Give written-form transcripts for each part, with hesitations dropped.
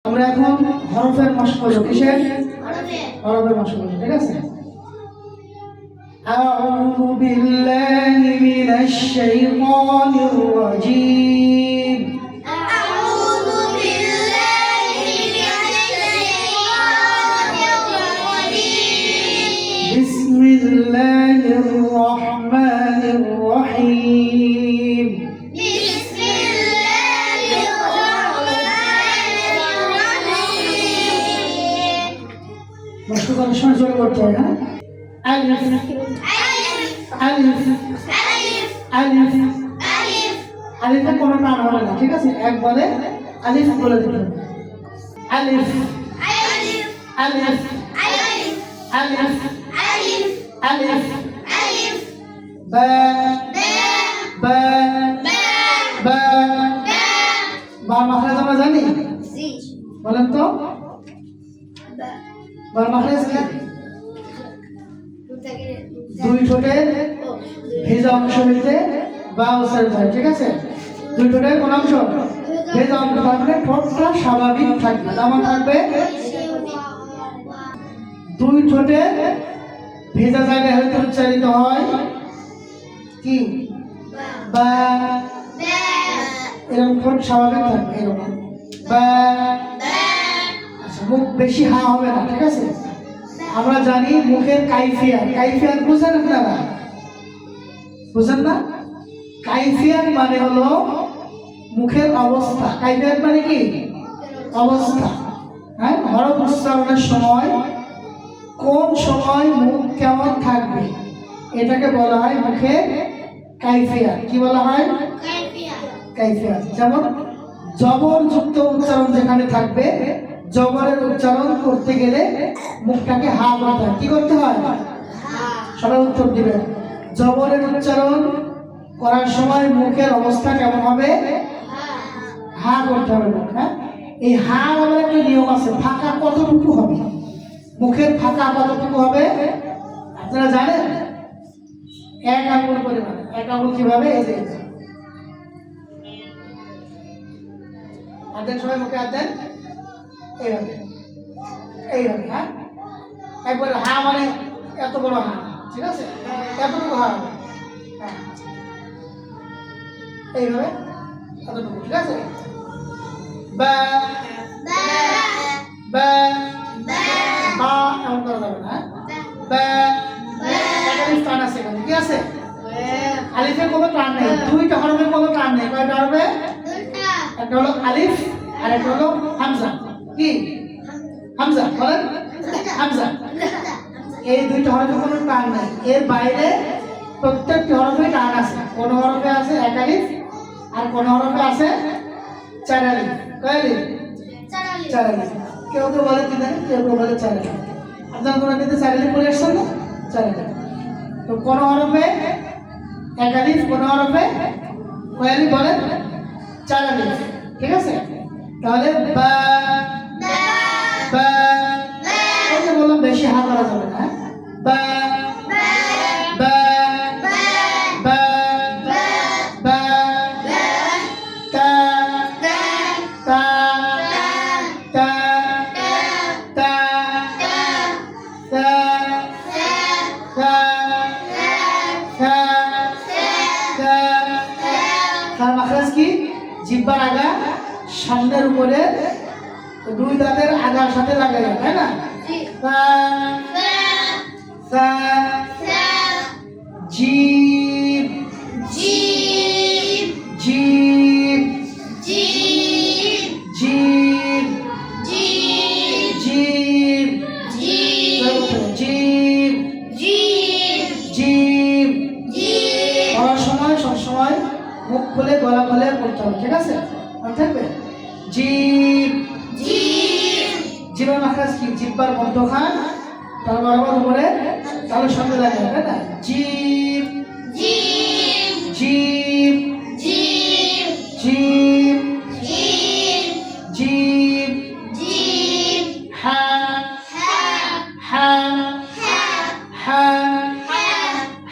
আমরা এখন হরফের মশক করব। কিসের? হরফের মশক করব, ঠিক আছে? আউযু বিল্লাহি মিনাশ শাইতানির রাজীম। আউযু বিল্লাহি মিনাশ শাইতানির রাজীম। বিসমিল্লাহির রহমানির রহিম। মশক করার সময় জোরে করতে হয়, হ্যাঁ? আলিফ আলিফ আলিফ আলিফে কোনো টান হবে না, ঠিক আছে? একবারে আলিফ বলে দিতে হবে। আলিফ আলিফ আলিফ আলিফ বা বা বা বা মাখরাজ আমরা জানি, বলেন তো বার মাখরাজ কি? দুই ঠোঁটের ভেজা অংশ হইতে বা উচ্চারিত হয়, ঠিক আছে? দুই ঠোঁটের কোন অংশ? ভেজা অংশ থাকলে ঠোঁটটা স্বাভাবিক থাকবে, যেমন থাকবে দুই ঠোঁটের ভেজা জায়গায় হইতে উচ্চারিত হয় কি? বা। এরকম ঠোঁট স্বাভাবিক থাকবে, এরকম বা। আচ্ছা, মুখ বেশি হা হবে না, ঠিক আছে? আমরা জানি মুখের কাইফিয়াত বুঝেন আপনারা? বুঝেন না? কাইফিয়াত মানে হলো মুখের অবস্থা। কাইফিয়াত মানে কি? অবস্থা। হ্যাঁ, হরফ উচ্চারণের সময় কোন সময় মুখ কেমন থাকবে এটাকে বলা হয় মুখের কাইফিয়াত। কি বলা হয়? কাইফিয়াত। যেমন জবরযুক্ত উচ্চারণ যেখানে থাকবে, জবরের উচ্চারণ করতে গেলে মুখটাকে হা করতে হয়। কি করতে হয়? সবাই উত্তর দিবেন। জবরের উচ্চারণ করার সময় মুখের অবস্থা কেমন হবে? হা করতে হবে মুখ। হ্যাঁ, এই হা আবার একটা নিয়ম আছে। ফাঁকা কতটুকু হবে? মুখের ফাঁকা কতটুকু হবে আপনারা জানেন? এক আঙুল পরিমাণ। এক আঙুল কিভাবে? এই যে হাত দেন, সবাই মুখে হাত দেন, এইভাবে এইভাবে। হ্যাঁ, একবারে হা মানে এত বড় হা, ঠিক আছে? এতটুকু হা হবে। হ্যাঁ, এইভাবে এতটুকু, ঠিক আছে? বা বা বা এমন করা যাবে না। বা আলিফ টান আছে এখানে, কি আছে? আলিফে কোনো টান নেই। দুইটা হরফে কোনো টান নেই। কয়টা হরফে? একটা হলো আলিফ আর একটা হলো হামজা। কি? হামজা, বলেন হামজা। এই দুইটা হরফে কোনো টান নাই। এর বাইরে প্রত্যেকটি হরফে টান আছে। কোন হরফে আছে এক আলিফ আর কোন হরফে আছে চার আলিফ। কয় আলিফ? চার আলিফ। কেউ কেউ বলে তিন আলিফ, কেউ কেউ বলে চার আলিফ। আপনার কোন কিন্তু চার আলিফ পড়ে আসছেন না? চার আলিফ। তো কোন হরফে এক আলিফ, কোন হরফে কয় আলিফ বলেন? চার আলিফ, ঠিক আছে? তাহলে বা বা এই যে বললাম বেশি হা করা যাবে না। বা বা বা বা তা তা তা তা তা তার মাখরাজ কি? জিহ্বার আগা সামনের উপরে দুই দাঁতের আগার সাথে লাগাই, তাই না? জিব জিব জিব জিব জিব জিব পড়ার সময় সবসময় মুখ খুলে গলা খুলে পড়তে হবে, ঠিক আছে? মনে থাকবে? জিব জিবের মাখরাজ কি? জিহ্বার মধ্যখান তার বরাবর উপরে তাহলে সঙ্গে লাগে, তাই না? জিব জিব জিব জিব হা হা হা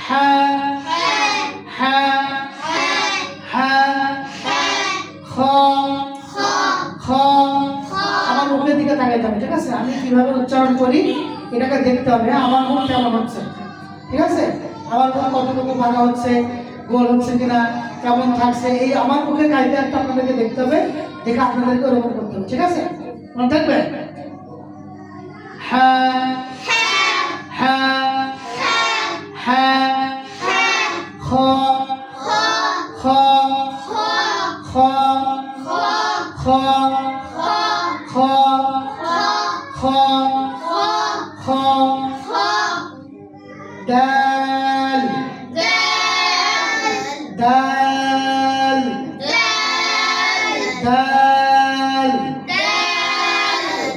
হা হা হা খ খ আবার দিকে তাকাইতে হবে, ঠিক আছে? আমি কিভাবে উচ্চারণ করি এটাকে দেখতে হবে, আমার মুখ কেমন হচ্ছে, ঠিক আছে? আমার মুখ কতটুকু ভাঙা হচ্ছে, গোল হচ্ছে কিনা, কেমন থাকছে, এই আমার মুখের কাইফিয়াতটা আপনাদেরকে দেখতে হবে, দেখে আপনাদেরকে ওরকম করতে হবে, ঠিক আছে? মনে থাকবে? হ্যাঁ হ্যাঁ হ্যাঁ খ খ খ খ খ খ খ দাল দাল দাল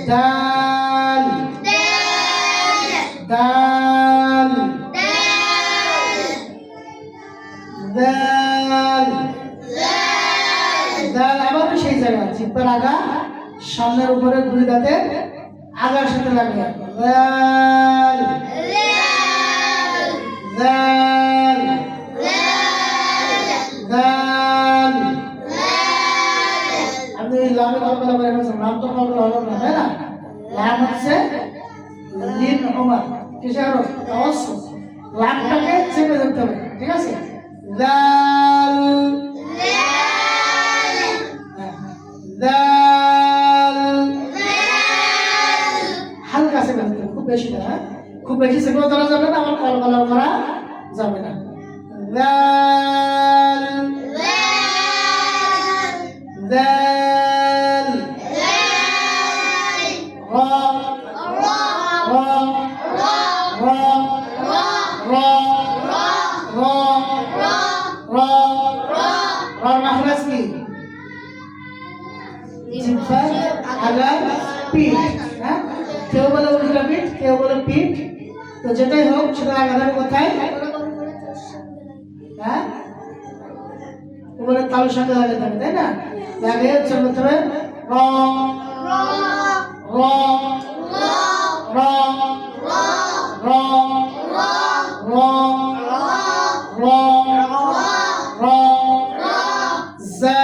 দাল দাল দাল দাল আবার সেই জায়গায় জিহ্বার আগা সামনের উপরে দুই দাঁতের আগার সাথে লাগবে, দাল দাল দাল। আপনি লামে কলকলা করে ফেলছেন, নাম তো কলকলা হলো না, তাই না? লাম হচ্ছে লিন ওমর, কিসের অবশ্য লামটাকে চেপে ধরতে হবে, ঠিক আছে? দাল দাল হালকা চেপে ধরতে হবে, খুব বেশি না, খুব বেশি চেপেও ধরা যাবে না, আমার কলকলা করা যাবে না। দাল দাল র র র র র র রর মাখরাজ কি? জিহ্বার আগার পিঠ, হ্যাঁ? কেউ বলে উল্টা পিঠ, কেউ বলে পিঠ, তো যেটাই হোক সেটা আগার কোথায়? হ্যাঁ, উপরে তালুর সঙ্গে লাগাতে হবে, তাই না? আগে উচ্চারণ করতে হবে র র র র র র র জা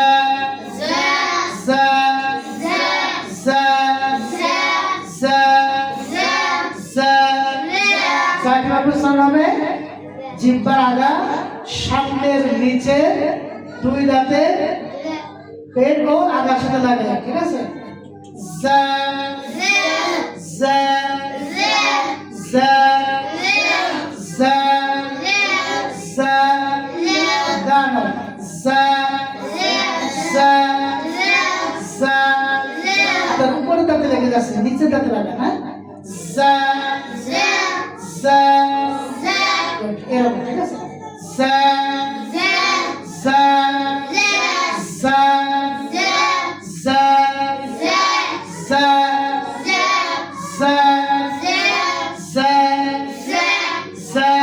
জা জা জা জা। কিভাবে উচ্চারণ হবে? জিহ্বার আগা সামনের নিচে দুই দাঁতের পেট ও আগার সাথে লাগে, ঠিক আছে? জা জা জা জা জা গান জা জা জা। তার উপরে দাঁতে লেগে যাচ্ছে, নিচে দাঁতে লাগে, হ্যাঁ? জা জা এরকম, ঠিক আছে? জা জা জা জা জা জা জা জা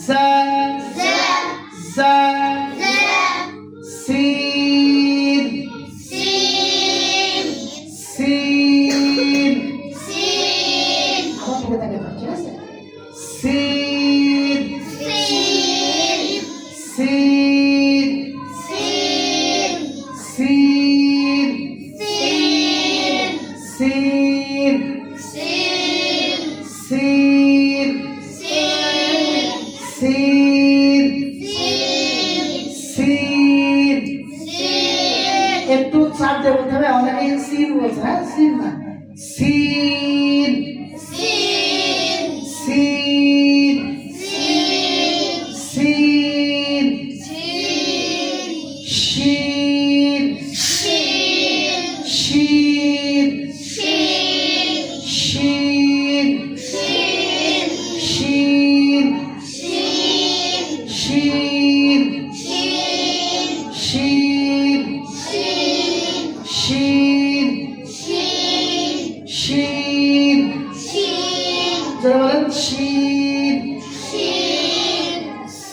জা জা সিন সিন আমার দিকে তাকিয়ে থাক, ঠিক আছে? সিন সিন সিন সিন সিন সিন সিন। একটু চাপ দিয়ে বলতে হবে, অনেকে সিন বলছে, হ্যাঁ? সিন না, সিন সিন সিন শিন শিন শিন শিন শিন শিন শিন শিন। যারা বলেন শিন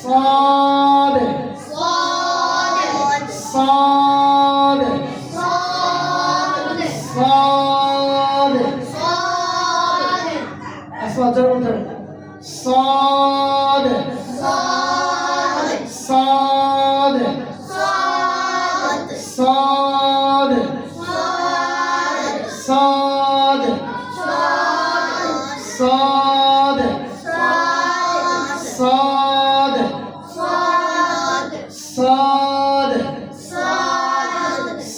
صاد صاد صاد أصوات جرب صاد صاد صاد صاد صاد صاد صاد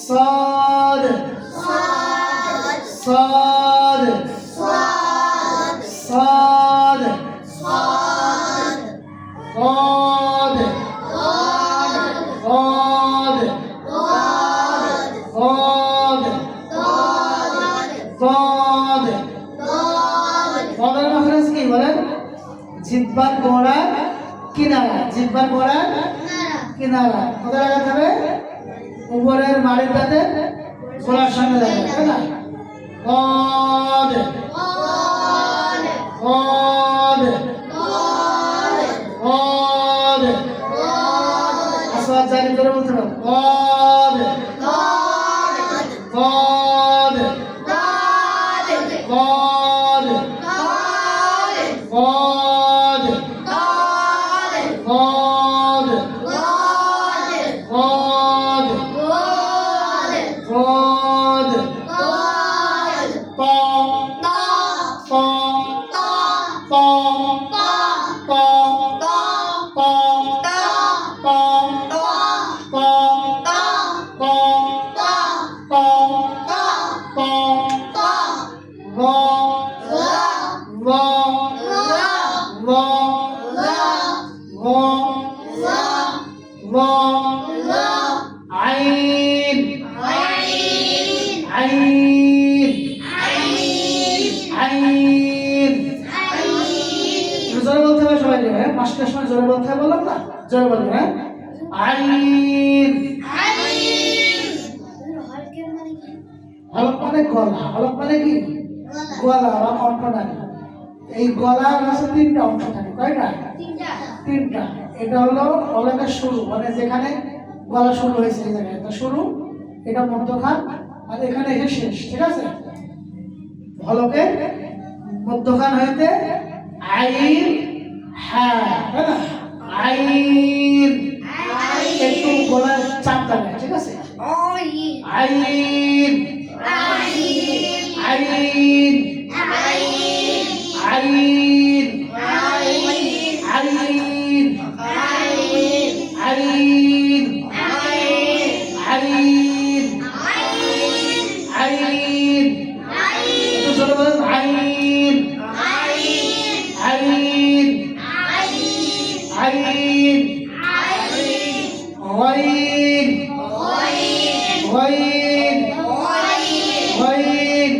صاد صاد صاد غاد غاد غاد غاد غادের মাখরাজ কি বলেন জিহ্বার গোড়া কিনারা জিহ্বার গোড়া কিনারা কোথায় লাগাতে হবে উপরের মাড়ির দাঁতে গোড়ার সঙ্গে লাগাতে তাই না غاد غاد غاد আসওয়াদ জারি করে বলতে হবে غاد غاد غاد غاد غاد غاد غاد طا طا طا طا طا জোরে বলতে হবে সবাই হ্যাঁ পাঁচটার সময় জোরে বলতে হবে বললাম না জোরে বলবেন হ্যাঁ আইন হলক মানে গলা হলক মানে কি গলা বা কণ্ঠনালী এই গলার আছে তিনটা অংশ থাকে কয়টা তিনটা এটা হলো হলকের শুরু মানে যেখানে গলা শুরু হয়েছে এই জায়গায় এটা শুরু এটা মধ্যখান আর এখানে এসে শেষ ঠিক আছে হলকের মধ্যখান হইতে আইন হ্যাঁ তাই না আইন একটু গলার চাপ থাকে ঠিক আছে আইন আইন আইন আইন আইন আইন আইন একটু জোরে বলেন আইন আইন আইন غين غين غين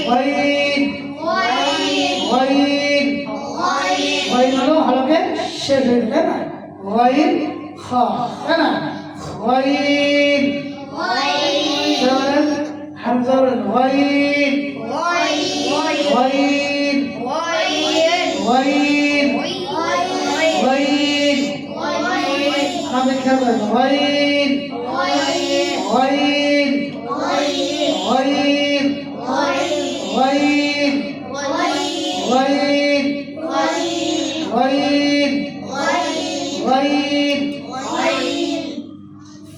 غين غين غين হলো হলকে শেষ হয়ে তাই না غين خ তাই না غين হামজা غين غين غين غين আমাদের খেয়াল রাখবেন غين غين غين غين غين غين غين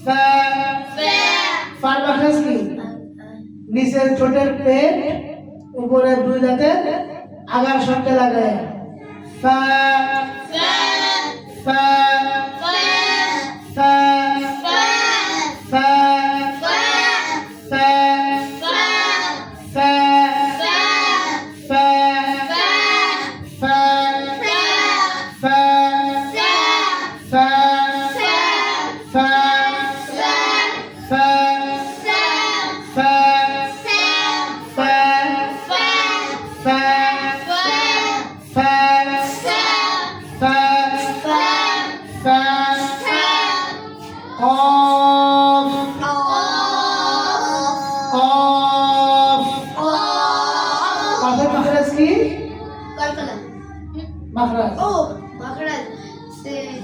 ফা ফার মাখরাজ কি নিচের ঠোঁটের পেট উপরের দুই দাঁতের আগার সঙ্গে লাগায় ফা ফা ফা ফা ফা ফা ফা ফা ফা ফা ফা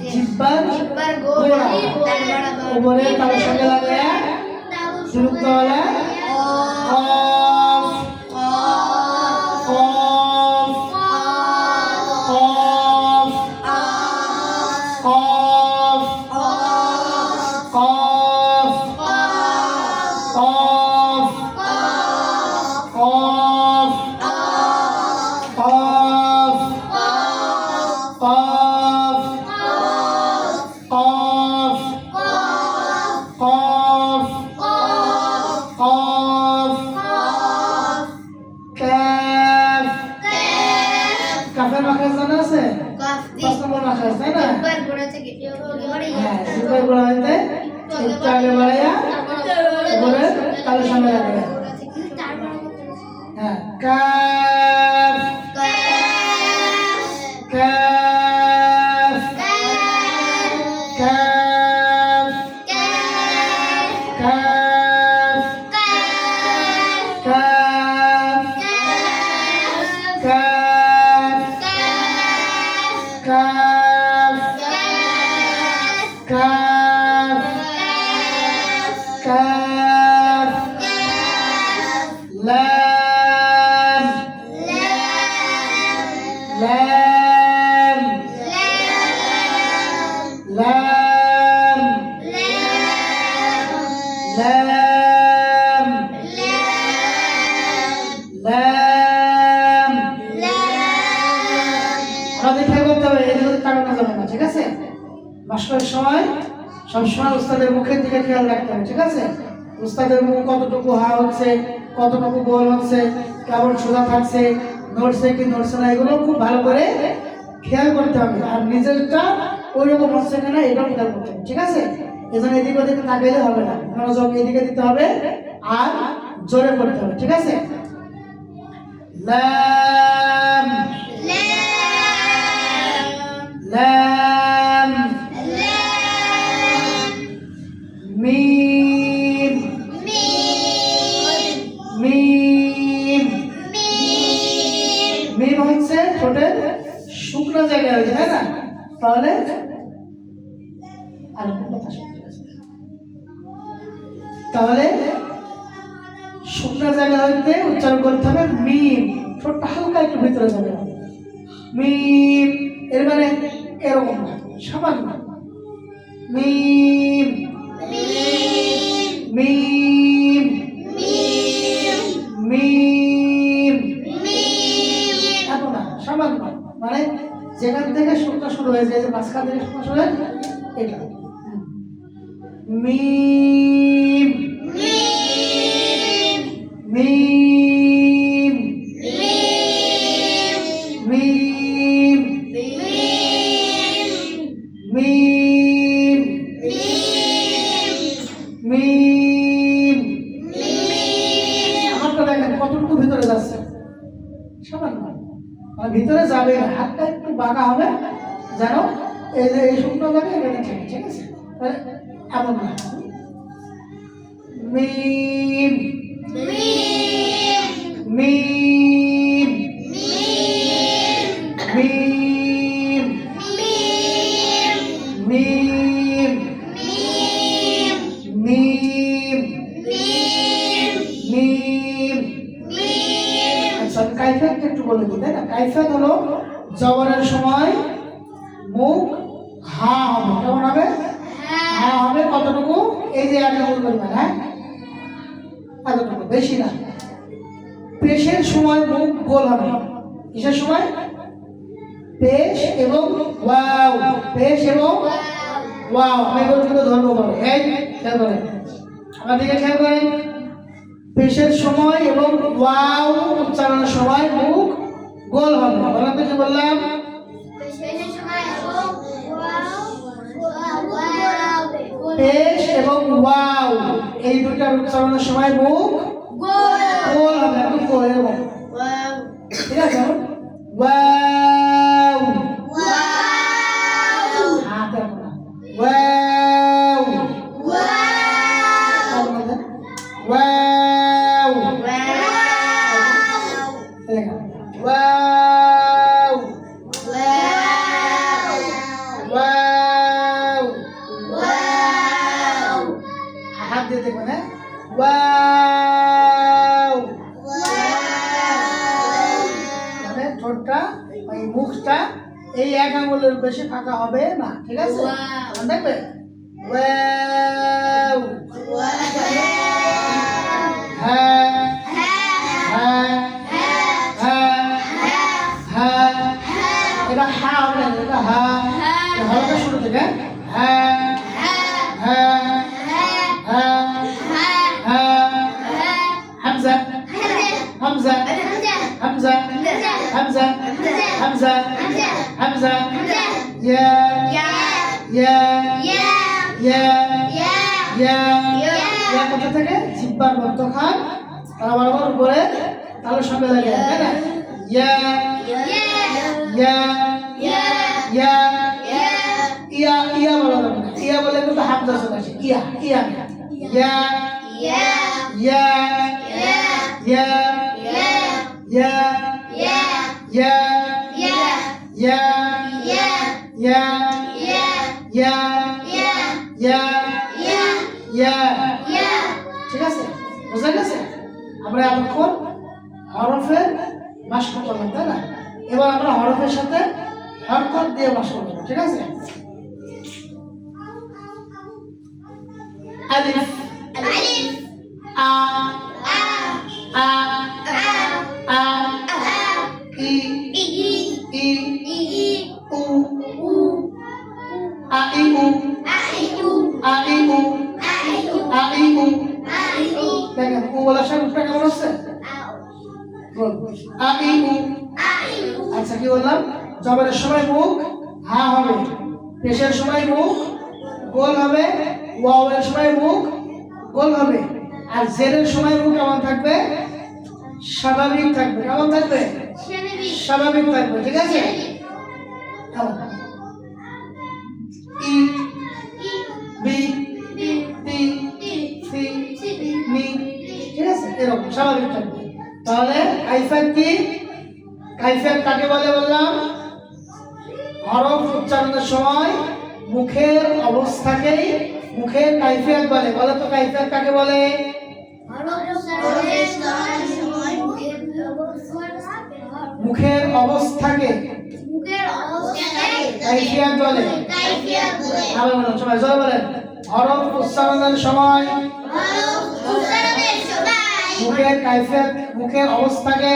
জিহ্বার গোড়া উপরে তার সঙ্গে লাগায়া যুক্ত হলে কফ কফ কফ কফ কফ কফ একটু আগে বাড়াইয়া এবারে তালের সামনে রাখবে। হ্যাঁ, calf calf calf calf calf calf calf calf calf লাম লাম লাম লাম লাম আমাদের খেয়াল করতে হবে এদিকে তাকানো যাবে না, ঠিক আছে? মাস্টারের সময় সবসময় উস্তাদের মুখের দিকে খেয়াল রাখতে হবে, ঠিক আছে? উস্তাদের মুখ কতটুকু হা হচ্ছে, কতটুকু গোল হচ্ছে, কেমন সোজা থাকছে, নড়ছে কি নড়ছে না, এগুলো খুব ভালো করে খেয়াল করতে হবে। আর নিজেরটা ওই রকম হচ্ছে কিনা এটাও খেয়াল করতে হবে, ঠিক আছে? এজন্য এদিকে ওদিকে তাকাইলে হবে না, মনোযোগ এদিকে দিতে হবে আর জোরে করতে হবে, ঠিক আছে? লাম লাম মিম মিম মিম হচ্ছে ঠোঁটের শুকনো জায়গা হয়েছে, তাই না? তাহলে তাহলে শুকনো জায়গা হইতে উচ্চারণ করতে হবে মিম, ঠোঁটটা হালকা একটু ভিতরে যাবে মিম, এর মানে এরকম না, সামান্য মিম মিম মিম এত না, সামান্য, মানে যেখান থেকে শুকনো শুরু হয়েছে, যে মাঝখান থেকে শুকনো শুরু হয়েছে এটা মিম মিম মিম মিম মিম আমারটা দেখেন কতটুকু ভিতরে যাচ্ছে, সামান্য, মানে ভিতরে যাবে না, হাতটা একটু বাঁকা হবে যেন এই যে এই শুকনো যাবে এখানে, ঠিক আছে? তাহলে এমন না, মিম মিম মিম মিম মিম মিম। আচ্ছা, কাইফিয়ত একটু বলে দিই, তাই না? কাইফিয়ত হলো জবরের সময় মুখ হা হবে, কেমন হবে? হা হবে কতটুকু? এই যে এক আঙুল পরিমাণ, হ্যাঁ, এতটুকু, বেশি না। পেশের সময় মুখ গোল হবে, কিসের সময়? পেশ এবং ওয়াও, পেশ এবং ওয়াও, আমি এগুলো ধর্ম করে, এই খেয়াল করেন, আমার দিকে খেয়াল করেন। পেশের সময় এবং ওয়াও উচ্চারণের সময় মুখ গোল হবে, বলেন তো কি বললাম? পেশ এবং ওয়াও এই দুটার উচ্চারণের সময় মুখ গোল হবে, একটু গোল এরকম, ঠিক আছে? ওয়াও হাত দেখো না, ওয়াও ওয়াও দেখো, ওয়াও ওয়াও হাত দিয়ে দেখবেন, হ্যাঁ, ওয়াও, মানে ঠোঁটটা এই মুখটা এই এক আঙুলের বেশি ফাঁকা হবে না, ঠিক আছে? দেখবে ওয়াও, হ্যাঁ হ্যাঁ হ্যাঁ হ্যাঁ, এটা হা হবে না, এটা হা, হালকা শুরু থেকে হ্যাঁ হ্যাঁ হ্যাঁ হ্যাঁ, হামজা হামজা হামজা হামজা হামজা হামজা, ইয়া ইয়া ইয়া ইয়া ইয়া কোথা থেকে জিহ্বার মধ্যখান তারা বরাবর উপরে তালের সঙ্গে লাগে তাই না ইয়া ইয়া ইয়া ইয়া ইয়া বলা যাবে না ইয়া বলে কিন্তু হামজা চলে আসে ইয়া ইয়া ইয়া ইয়া ইয়া ইয়া ইয়া ইয়া ইয়া ইয়া ইয়া ঠিক আছে বুঝা গেছে আমরা এতক্ষণ হরফের মাশক করলাম তাই না এবার আমরা হরফের সাথে হরকত দিয়ে মাশক করব ঠিক আছে আলিফ আ আ আ ই ই উ আ ই উ আ ই উ আ ই উ দেখেন উ বলার সাথে উঠটা কেমন হচ্ছে আ ই উ আচ্ছা কি বললাম জবরের সময় মুখ হা হবে পেশের সময় মুখ গোল হবে ওয়াওয়ের সময় মুখ গোল হবে আর জেরের সময় মুখ কেমন থাকবে স্বাভাবিক থাকবে কেমন থাকবে স্বাভাবিক থাকবে ঠিক আছে ই বি টি সি মি ঠিক আছে এরকম স্বাভাবিক থাকবে তাহলে কাইফিয়াত কি কাইফিয়াত কাকে বলে বললাম হরফ উচ্চারণের সময় মুখের অবস্থাকেই মুখের কাইফিয়াত বলে বলে তো কাইফিয়াত কাকে বলে মুখের অবস্থাকে কাইফিয়াত বলে আবার বলুন সবাই জোরে বলেন হরফ উচ্চারণের সময় মুখের কাইফিয়াত মুখের অবস্থাকে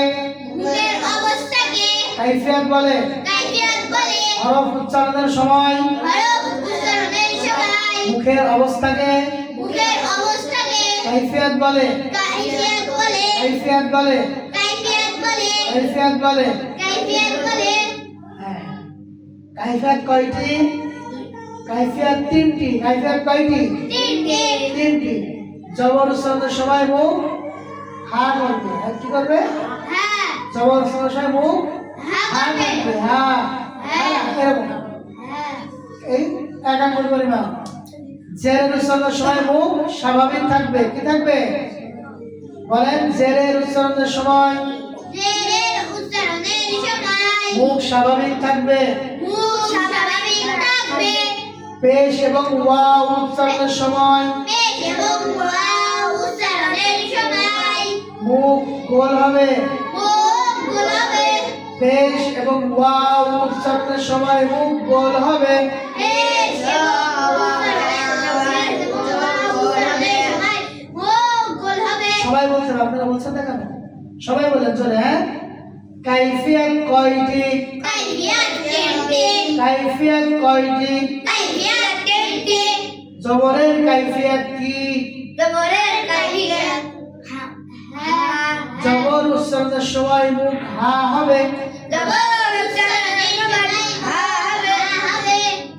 কাইফিয়াত বলে হরফ উচ্চারণের সময় মুখের অবস্থাকে কাইফিয়াত বলে কাইফিয়াত বলে কাইফিয়াত বলে হ্যাঁ কাইফিয়াত কয়টি কাইফিয়াত তিনটি কাইফিয়াত কয়টি তিনটি জবর উচ্চারণের সময় মুখ হা করবে আর কি করবে জবর উচ্চারণের সময় মুখ হা করবে হা এরকম এই একাঙ্গুল পরিমাণ জেরের উচ্চারণের সময় মুখ স্বাভাবিক থাকবে কি থাকবে বলেন জেরের উচ্চারণের সময় মুখ স্বাভাবিক থাকবে পেশ এবং ওয়াও উচ্চারণের সময় মুখ গোল হবে পেশ এবং ওয়াও উচ্চারণের সময় মুখ গোল হবে সবাই বলছেন আপনারা বলছেন না কেন সবাই বলেন জোরে হ্যাঁ কাইফিয়াত কয়টি কাইফিয়াত কয়টি জবরের কাইফিয়াত কি জবর উচ্চারণের সময় মুখ হা হবে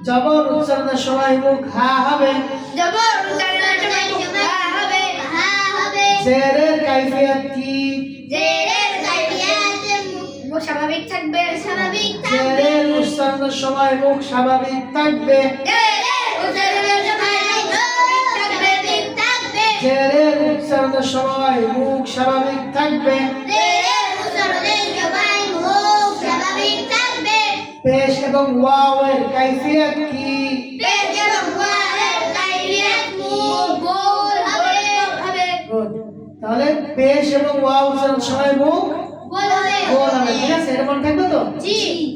জবর উচ্চারণের সময় মুখ হা হবে জেরের কাইফিয়াত কি স্বাভাবিক থাকবে জেরের উচ্চারণের সময় মুখ স্বাভাবিক থাকবে জেরের উচ্চারণের সময় মুখ স্বাভাবিক থাকবে পেশ এবং ওয়াওয়ের কাইফিয়াত কি তাহলে পেশ এবং ওয়াও উচ্চারণের সময় মুখ গোল হবে ঠিক আছে এরকম থাকবে তো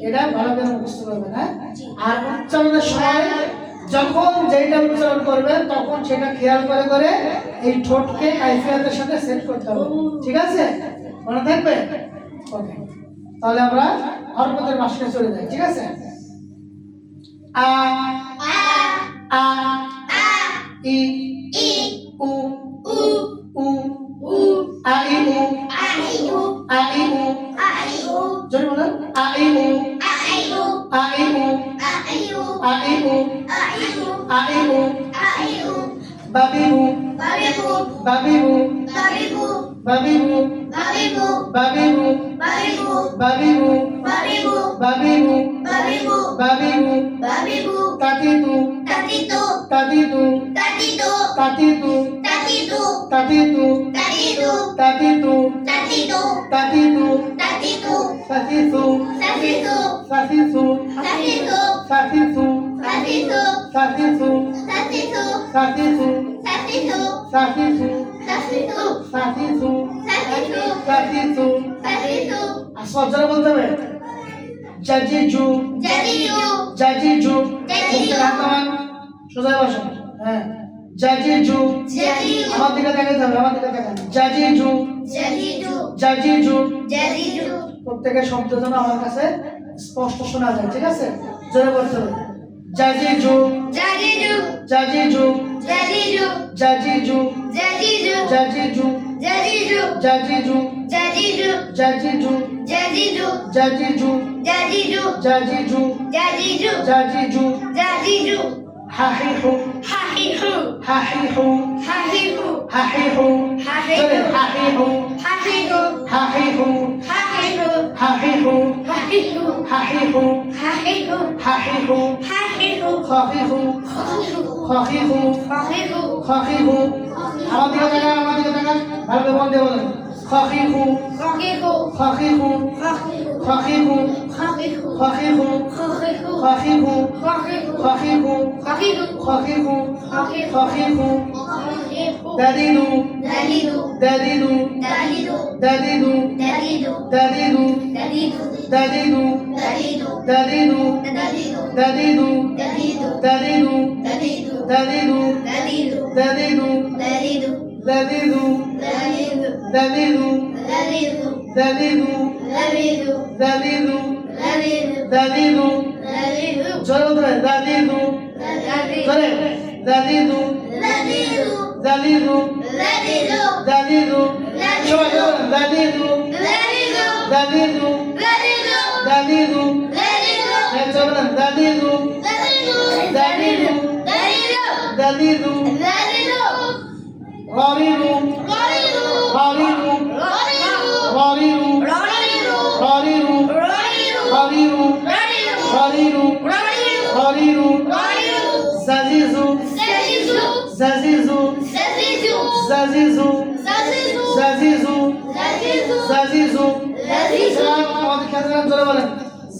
এটা ভালো করে মুখস্থ করবেন হ্যাঁ আর উচ্চারণের সময় যখন যেটা উচ্চারণ করবেন তখন সেটা খেয়াল করে করে এই ঠোঁটকে কাইফিয়াতের সাথে সেট করতে হবে ঠিক আছে মনে থাকবে ওকে তাহলে আমরা হরকতের মাসকে চলে যাই ঠিক আছে আ আ ই উ উ আ ই উ আ ই উ জোরে বলুন আ ই উ আ ই উ আ ই উ আ ই উ babibu, babibu, babibu, babibu, babibu, babibu, babibu, babibu, babibu, babibu, babibu, babibu, babibu, babibu, tatitu, tatitu, tatitu, tatitu, tatitu, tatitu, tatitu, tatitu, tatitu, tatitu, tatitu, tatitu, sasisu, tatitu, sasisu, tatitu, sasisu, tatitu, sasisu, tatitu, sasisu, tatitu, sasisu, tatitu, sasisu, tatitu, sasisu, tatitu, সজ্জা বলতে হবে জাজিজু jadidu, জাজিজু জাজিজু। সোজা বসো হ্যাঁ জাজিজু jadidu, আমার দিকে তাকাতে হবে আমার দিকে তাকান জাজিজু jadidu, জাজিজু jadidu, প্রত্যেকের শব্দ যেন আমার কাছে স্পষ্ট শোনা যায় ঠিক আছে জোরে বলতে হবে জাজিজু jadidu, জাজিজু jadidu, জাজিজু jadidu, জাজিজু jadidu, জাজিজু jadidu, জাজিজু jadidu, জাজিজু jadidu, জাজিজু jadidu, জাজিজু jadidu, হাহিহু hahihu, হাহিহু hahihu, হাহিহু হাহিহু। জোরে হাহিহু hahihu, হাহিহু hahihu, হাহিহু hahihu, হাহিহু hahihu, হাহিহু hahihu, খাহিহু hahihu, খাহিহু hahihu, খাহিহু আমার দিকে তাকান আমার দিকে তাকান ভালো করে বলতে বলেন খাহিহু hahihu, খাহিহু hahihu, খাহিহু hahihu, খাহিহু hahihu, খাহিহু hahihu, খাহিহু hahihu, খাহিহু hahihu, দাদিদু dalidu, দাদিদু dalidu, দাদিদু dalidu, দাদিদু dalidu, দাদিদু dalidu, দাদিদু dalidu, দাদিদু dalidu, দাদিদু dalidu, দাদিদু dalidu, দাদিদু dalidu, দাদিদু dalidu, দাদিদু dalidu, দাদিদু dalidu, দাদিদু dalidu, জোরে বলতে হবে দাদিদু জোরে দাদিদু dalidu, দাদিদু dalidu, দাদিদু সবাই বলেন দাদিদু dalidu, দাদিদু dalidu, দাদিদু dalidu, একজন বলেন দাদিদু dalidu, দাদিদু dalidu, গরিবু dalidu, গরিবু dalidu, গরিবু dalidu, গরিবু dalidu, গরিবু dalidu, গরিবু dalidu, জাজিজু dalidu, জাজিজু dalidu, জাজিজু dalidu, জাজিজু dalidu, জাজিজু জাজিজু। আমাদের খেতে জোরে বলেন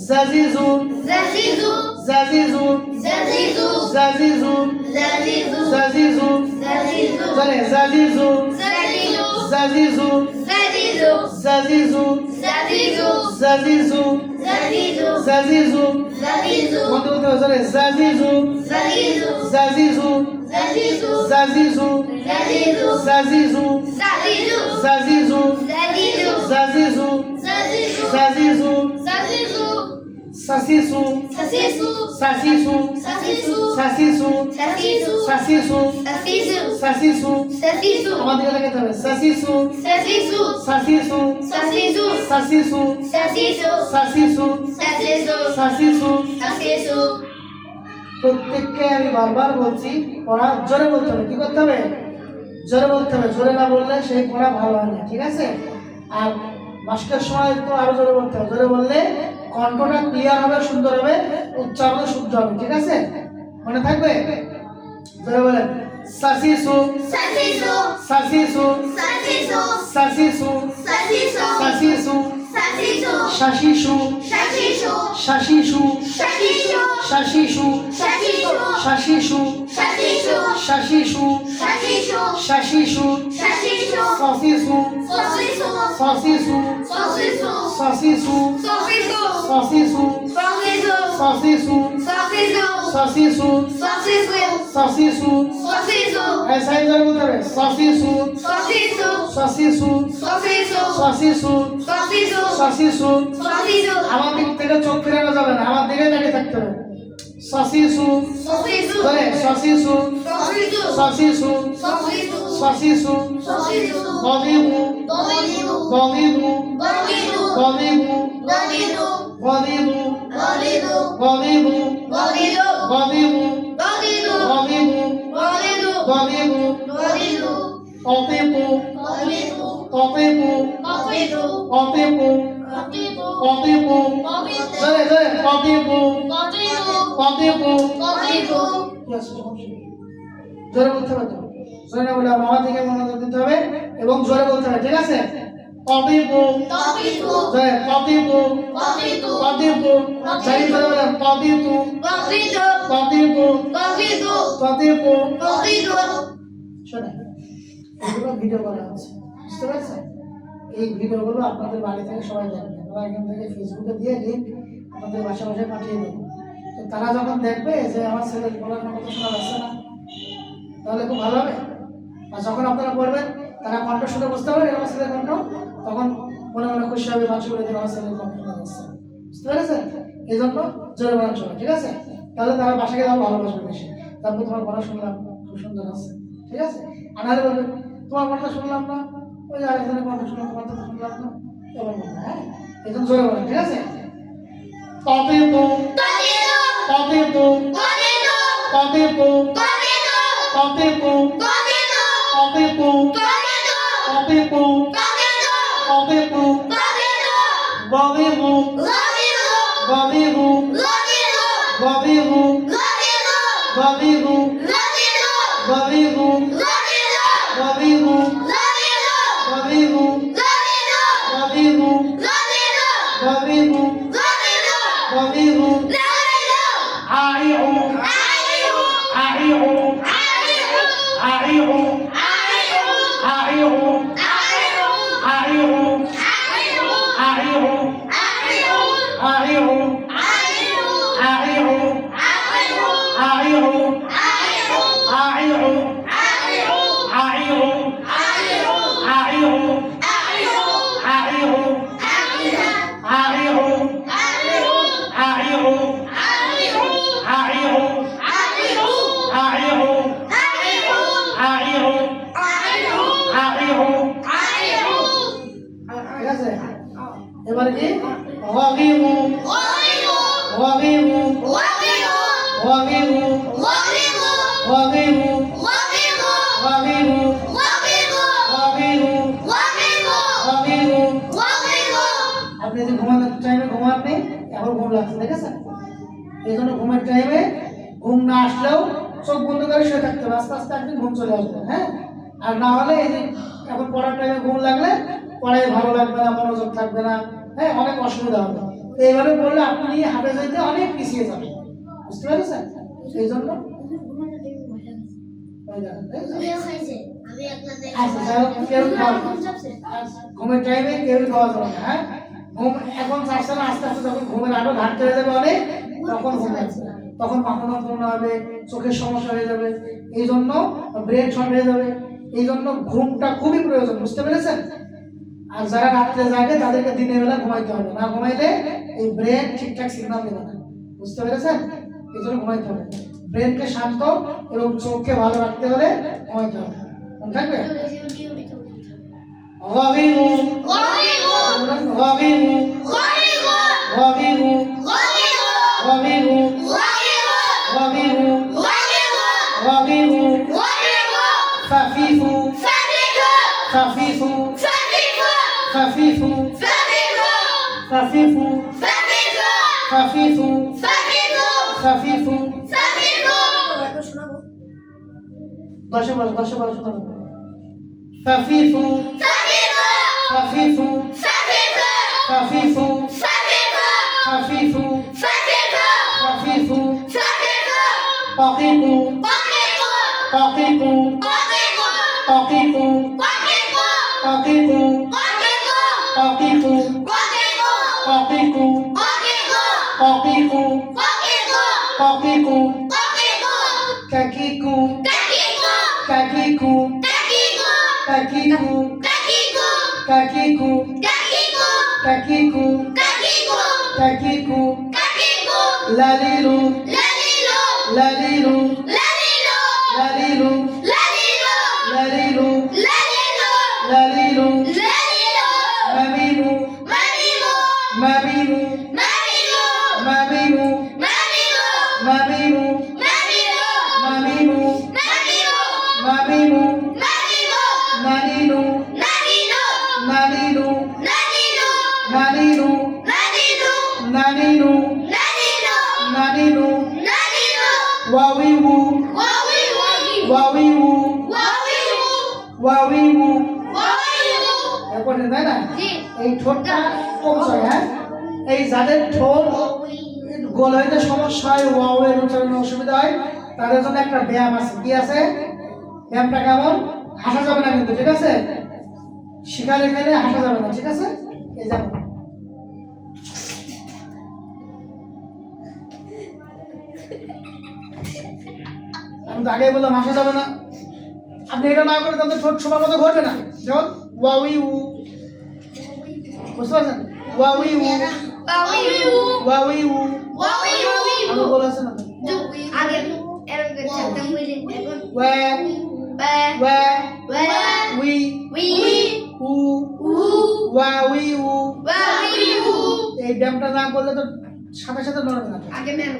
জাজিজু dalidu, জাজিজু dalidu, জাজিজু dalidu, জাজিজু dalidu, জোরে জাজিজু dalidu, জাজিজু dalidu, জাজিজু dalidu, জাজিজু dalidu, জাজিজু dalidu, বলতে বলতে জোরে জাজিজু dalidu, জাজিজু dalidu, জাজিজু dalidu, জাজিজু dalidu, জাজিজু dalidu, জাজিজু dalidu, জাজিজু dalidu, সাসিসু sacisu, সাসিসু sacisu, সাসিসু sacisu, সাসিসু sacisu, সাসিসু sacisu, আমাদের লাগাতে হবে সাসিসু sacisu, সাসিসু sacisu, সাসিসু sacisu, সাসিসু sacisu, সাসিসু sacisu, প্রত্যেককে আমি বারবার বলছি পড়া জোরে বলতে হবে কি করতে হবে জোরে বলতে হবে জোরে না বললে সেই পড়া ভালো হয় না ঠিক আছে আর মাস্টার সময় তো আরো জোরে বলতে হবে জোরে বললে কণ্ঠটা ক্লিয়ার হবে সুন্দর হবে উচ্চারণ শুদ্ধ হবে ঠিক আছে মনে থাকবে জোরে বলেন সাসিসু sacisu, সাসিসু sacisu, সাসিসু sacisu, সাসিসু sacisu, শাসিসু sacisu, শাসিসু sacisu, শাসিসু sacisu, শাসিসু sacisu, শাসিসু sacisu, শাসিসু sacisu, সসিসু sacisu, সসিসু sacisu, সসিসু sacisu, সসিসু sacisu, সসিসু sacisu, সসিসু sacisu, সসিসু sacisu, ऐसा ही जरूर बोलते हैं ससिसु sacisu, ससिसु sacisu, ससिसु sacisu, ससिसु sacisu, আমার দিক থেকে চোখ ফেরানো যাবে না আমার দিকে তাকিয়ে থাকতে হবে সসিসু sacisu, ধরে সসিসু sacisu, সসিসু sacisu, সসিসু sacisu, গদিমু dolidu, গদিমু dolidu, গদিমু dolidu, গদিমু dolidu, গদিমু dolidu, গদিমু dolidu, গদিমু dolidu, গদিমু অতিপু অতিপু অতিপু অতিপু অতিপু অতিপু অতিপু জোরে জোরে অতিপু অতিপু অতিপু অতিপু জোরে বলতে হবে তো জোরে না বলে আমার দিকে মনোযোগ দিতে হবে এবং জোরে বলতে হবে ঠিক আছে অতিপু অতিপু জোরে অতিপু অতিপু অতিপু জানি জোরে বলে অতিপু অতিপু অতিপু অতিপু অতিপু অতিপু শোনেন এগুলো ভিডিও করা আছে বুঝতে পারছেন এই ভিডিওগুলো আপনাদের বাড়ি থেকে সবাই দেখবে আমরা এখান থেকে ফেসবুকে দিয়ে লিঙ্ক আপনাদের বাসা বাসায় পাঠিয়ে দেবো তো তারা যখন দেখবে যে আমার ছেলে পড়ার কথা শোনা যাচ্ছে না তাহলে খুব ভালো হবে আর যখন আপনারা পড়বেন তারা কণ্ঠ শুনে বুঝতে পারবে আমার ছেলের কণ্ঠ তখন মনে মনে খুশি হবে মানুষ বলে যে আমার ছেলের কণ্ঠ শোনা যাচ্ছে বুঝতে পেরেছেন এই জন্য জোরে বলার সময় ঠিক আছে তাহলে তারা বাসায় গেলে আরো ভালোবাসবে বেশি তারপর তোমার পড়া শুনলাম খুব সুন্দর আছে ঠিক আছে আর নাহলে বলবে তোমার কথা শুনলাম না ওই যে আরেকজনের কথা শুনলাম তোমার কথা শুনলাম না এবার বলবে হ্যাঁ এই জন্য জোরে বলেন ঠিক আছে অতিপু অতিপু অতিপু অতিপু অতিপু অতিপু অতিপু ববিবু ববিবু ববিবু ববিবু ববিবু ববিবু ববিবু ববিবু ববিবু ববিবু আইউ আইউ আইউ আইউ আইউ আইউ আইউ আইউ আইউ আইউ আইউ আইউ ঠিক আছে এবারে কি ওয়াগিমু ওয়াগিমু ওয়াগিমু ওয়াগিমু ওয়াগিমু ওয়াগিমু ওয়াগিমু আপনি যে ঘুমানোর টাইমে ঘুমাননি এখন ঘুম লাগছে ঠিক আছে এই জন্য ঘুমের টাইমে ঘুম না আসলেও চোখ বন্ধ করে শুয়ে থাকতে হবে আস্তে আস্তে একদিন ঘুম চলে আসবে হ্যাঁ আর না হলে এই যে এখন পড়ার টাইমে ঘুম লাগলে পড়াই ভালো লাগবে না মনোযোগ থাকবে না হ্যাঁ অনেক অসুবিধা হবে তো এইভাবে বললে আপনি হাফেজ হইতে অনেক পিছিয়ে যাবেন বুঝতে পেরেছেন সেই জন্য ওই দেখেন, দেখেছেন? আচ্ছা, যাই হোক, কেউ খাওয়া ঘুমের টাইমে কেউ খাওয়া যাবে না হ্যাঁ ঘুম এখন চাচ্ছে না আস্তে আস্তে যখন ঘুমের আরো ঘাটতে হয়ে যাবে অনেক তখন ঘুম আসবে তখন মাথা যন্ত্রণা হবে চোখের সমস্যা হয়ে যাবে এই জন্য ব্রেন শর্ট হয়ে যাবে এই জন্য ঘুমটা খুবই প্রয়োজন বুঝতে পেরেছেন আর যারা রাত্রে জাগে তাদেরকে দিনের বেলা ঘুমাইতে হবে না ঘুমাইলে এই ব্রেন ঠিকঠাক সিগন্যাল দেবে না বুঝতে পেরেছেন এই জন্য ঘুমাইতে হবে ব্রেনকে শান্ত এবং চোখকে ভালো রাখতে হলে ঘুমাইতে হবে মনে থাকবে ওয়াগিমু ওয়াগিমু ওয়াগিমু ওয়াগিমু ওয়াগিমু ওয়াগিমু ফাফিফু ফাফিফু ফাফিফু ফাফিফু ফাফিফু ফাফিফু দশে বলো শোনাবো ফাফিফু ফাফিফু ফাফিফু ফাফিফু ফাফিফু পাকিকু পাকিকু পাকিকু পাকিকু পাকিকু পাকিকু পাকিকু পাকিকু কাকিকু কাকিকু কাকিকু কাকিকু কাকিকু কাকিকু লালিলু লালিলু লালিলু লালিলু লালিলু মামিনু মামিনু মামিনু মামিনু মামিনু মামিনু নানিনু Nanino. নানিনু Nanino. নানিনু Nanino. ওয়াবিউ Wawi wawi. ওয়াবিউ Wawi wu. ওয়াবিউ Wawi wu. এরপর তাই না জি। এই ঠোঁটটা কমছে হ্যাঁ এই যাদের ঠোঁট গোল হইতে সমস্যা হয় ওয়াও এর উচ্চারণে অসুবিধা হয় তাদের জন্য একটা ব্যায়াম আছে কি আছে ব্যায়ামটা কেমন হাসা যাবে না কিন্তু ঠিক আছে শিকারে গেলে হাসা যাবে না ঠিক আছে এই যাবো আমি তো আগেই বললাম হাসা যাবে না আপনি এটা না করে তাহলে ঠোঁট সময় মতো ঘটবে না যেমন ওয়াউইউ বুঝতে পারছেন ওয়াউইউ Wawi wu. ওয়াউইউ Wawi wawi. আমি বলেছেন না আগে এরকম করতে বলি এখন ওয়া বা ওয়া বা উই উই উ উ ওয়াউইউ wawi wu. এই ব্যায়ামটা না করলে তো সাথে সাথে নড়বে না আগে মেরো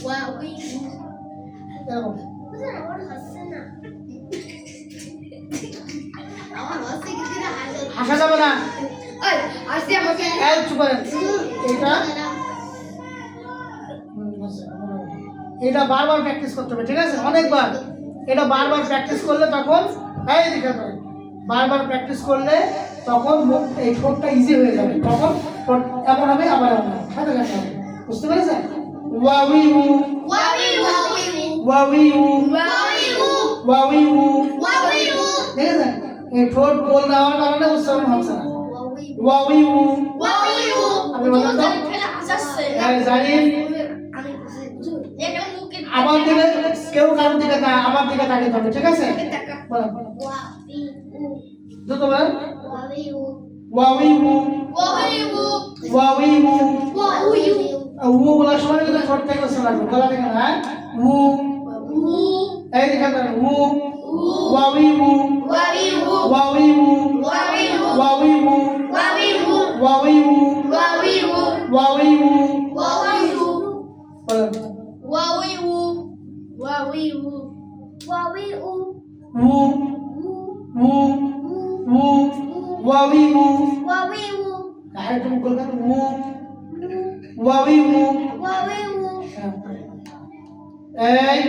wawi wu. এরকম আমার হাসছে না আমার হাসছে কি দিনা হাসা যাবে না ওই হাসছে আমাকে এই চুপ করেন এইটা এটা বারবার প্র্যাকটিস করতে হবে ঠিক আছে অনেকবার এটা বারবার প্র্যাকটিস করলে তখন এই দেখে পাবেন বারবার প্র্যাকটিস করলে তখন এই ঠোঁটটা ইজি হয়ে যাবে তখন ঠোঁট এমন হবে আবার এমন হবে সাথে সাথে হবে বুঝতে পেরেছেন ওয়াউইউ wawi wawi ওয়াউইউ wawi wu ওয়াউইউ wawi wu দেখেছেন এই ঠোঁট গোল না হওয়ার কারণে উচ্চারণ হচ্ছে না wawi ওয়াউইউ wawi wu আপনি বলেন তো হাসছে জানি আমি এখানে মুখে আমার দিকে কেউ কারোর দিকে না আমার দিকে তাকিয়ে থাকবে ঠিক আছে বলেন wawi wu দ্রুত বলেন wawi wu ওয়াউইউ wawi wu ওয়াউইউ wawi wu উ বলার সময় কিন্তু ঠোঁট থেকে উচ্চারণ লাগবে গলা থেকে না উ wu এই দেখেন উ wu ওয়াউইউ wawi wu ওয়াউইউ wawi wu ওয়াউইউ wawi wu ওয়াউইউ wawi wu ওয়াউইউ wawi wu বলেন wawi wu wawi wu wawi wu উ উ উ ওয়াউইউ wawi wu আর তুমি বলবেন উ ওয়াউইউ wawi wu এই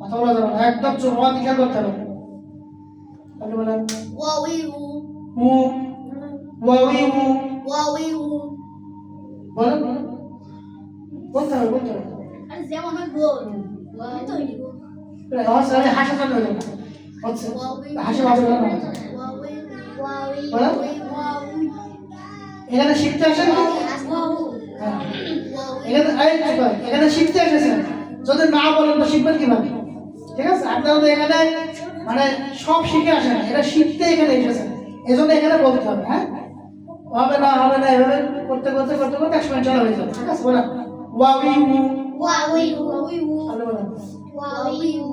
কথা বলা যাবে না একদম চোখ দিকে করতে হবে আপনি বলেন wawi wu উ ওয়াউইউ wawi wu বলেন বলতে হবে বলতে হবে আর যেমন হয় বল wawi তো হইব হচ্ছে হাসা চলে যাবে হচ্ছে হাসি ভাবে না wawi wawi বলেন wawi এখানে শিখতে আসেন wawi হ্যাঁ এখানে এই চুপ করেন। এখানে শিখতে এসেছেন যদি না বলেন তো শিখবেন কিভাবে ঠিক আছে আপনারা তো এখানে মানে সব শিখে আসেন এটা শিখতে এখানে এসেছেন এই জন্য এখানে বলতে হবে হ্যাঁ হবে না এভাবে করতে করতে করতে করতে এক সময় চলা হয়ে যাবে ঠিক আছে বলেন ওয়াউইউ wawi wawi wu আপনি বলেন wawi wu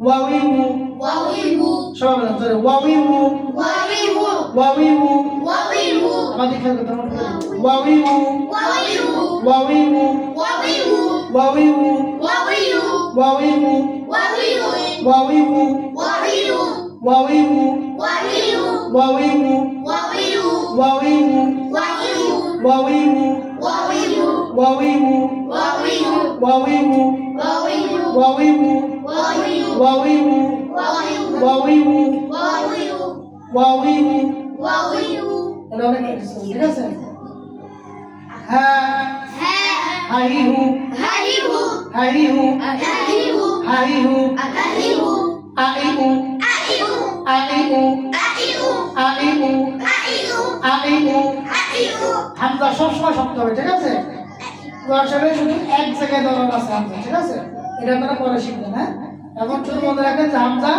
ওয়াউইউ wawi wu সবাই বলেন জোরে ওয়াউইউ wawi wu ওয়াউইউ wawi wu আমাদের খেয়াল করতে হবে ওয়াউইউ wawi wu ওয়াউইউ wawi wu ওয়াউইউ wawi wu ওয়াউইউ wawi wu ওয়াউইউ wawi wu ওয়াউইউ wawi wu ওয়াউইউ wawi wu ওয়াউইউ wawi wu ওয়াউইউ wawi wu ওয়াউইউ wawi wu ওয়াউইউ wawi wu ওয়াউইউ wawi wu ওয়াউইউ wawi wu ওয়াউইউ wawi wu ওয়াউইউ wawi wu এটা অনেক practice করুন, ঠিক আছে হ্যাঁ ha হাইহু haihu হাইহু haihu হাইহু haihu আইহু aihu আইহু aihu আইহু aihu আইহু aihu Hamza সবসময় শক্ত হবে ঠিক আছে আসলে শুধু এক জায়গায় দাঁড়ানো আছে হামজা ঠিক আছে এটা আপনারা পরে শিখবেন হ্যাঁ এখন শুধু মনে রাখেন যে হামজা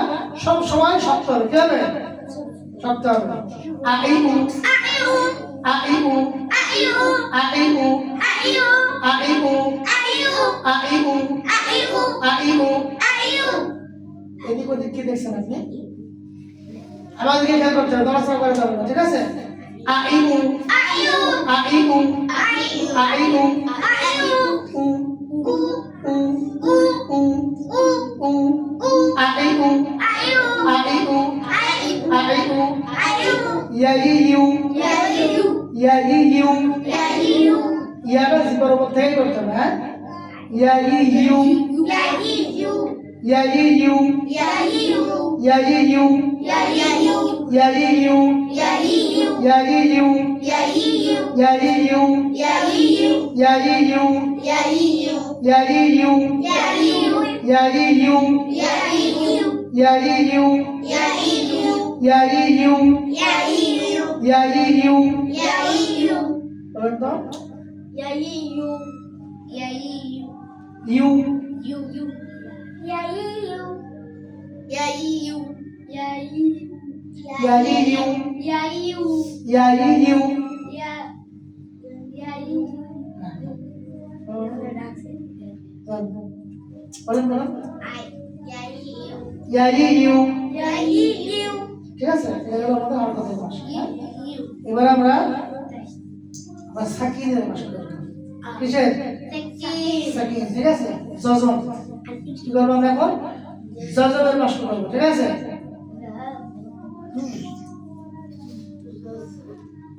সব সময় শক্ত হবে কি হবে শক্ত হবে আইহু aihu আইহু aihu আইহু aihu আইহু aihu আইহু aihu আইহু aihu এদিক ওদিক কি দেখছেন আপনি আমাদেরকে খেয়াল করতে হবে নড়াচড়া করে যাবে না ঠিক আছে আইহু aihu আইহু aihu আইহু aihu উ উ উ উ উ আইহু aihu আইহু aihu আইহু aihu ইয়া ইউ ইয়া ইউ ইয়াটা জিবার উপর থেকে করতে হবে হ্যাঁ ইয়া ইউ ইয়া ইউ ইয়া ইউ ইয়া ইউ ইয়া ইউ ইয়া ইউ ইয়া ইউ ইয়া ইউ ইয়া ইউ ইয়া ইউ ইয়া ইউ ইয়া ইউ বলেন তো ইউ ইয়া ইউ ইয়া ইউ বলেন বলেন ইয়া ইউ ঠিক আছে এগুলো আমাদের আর কথা ভাষা এবার আমরা সাকিনের ভাষা করব কিসের সাকিন ঠিক আছে জজম কি করব আমরা এখন জজমের ভাষা করব ঠিক আছে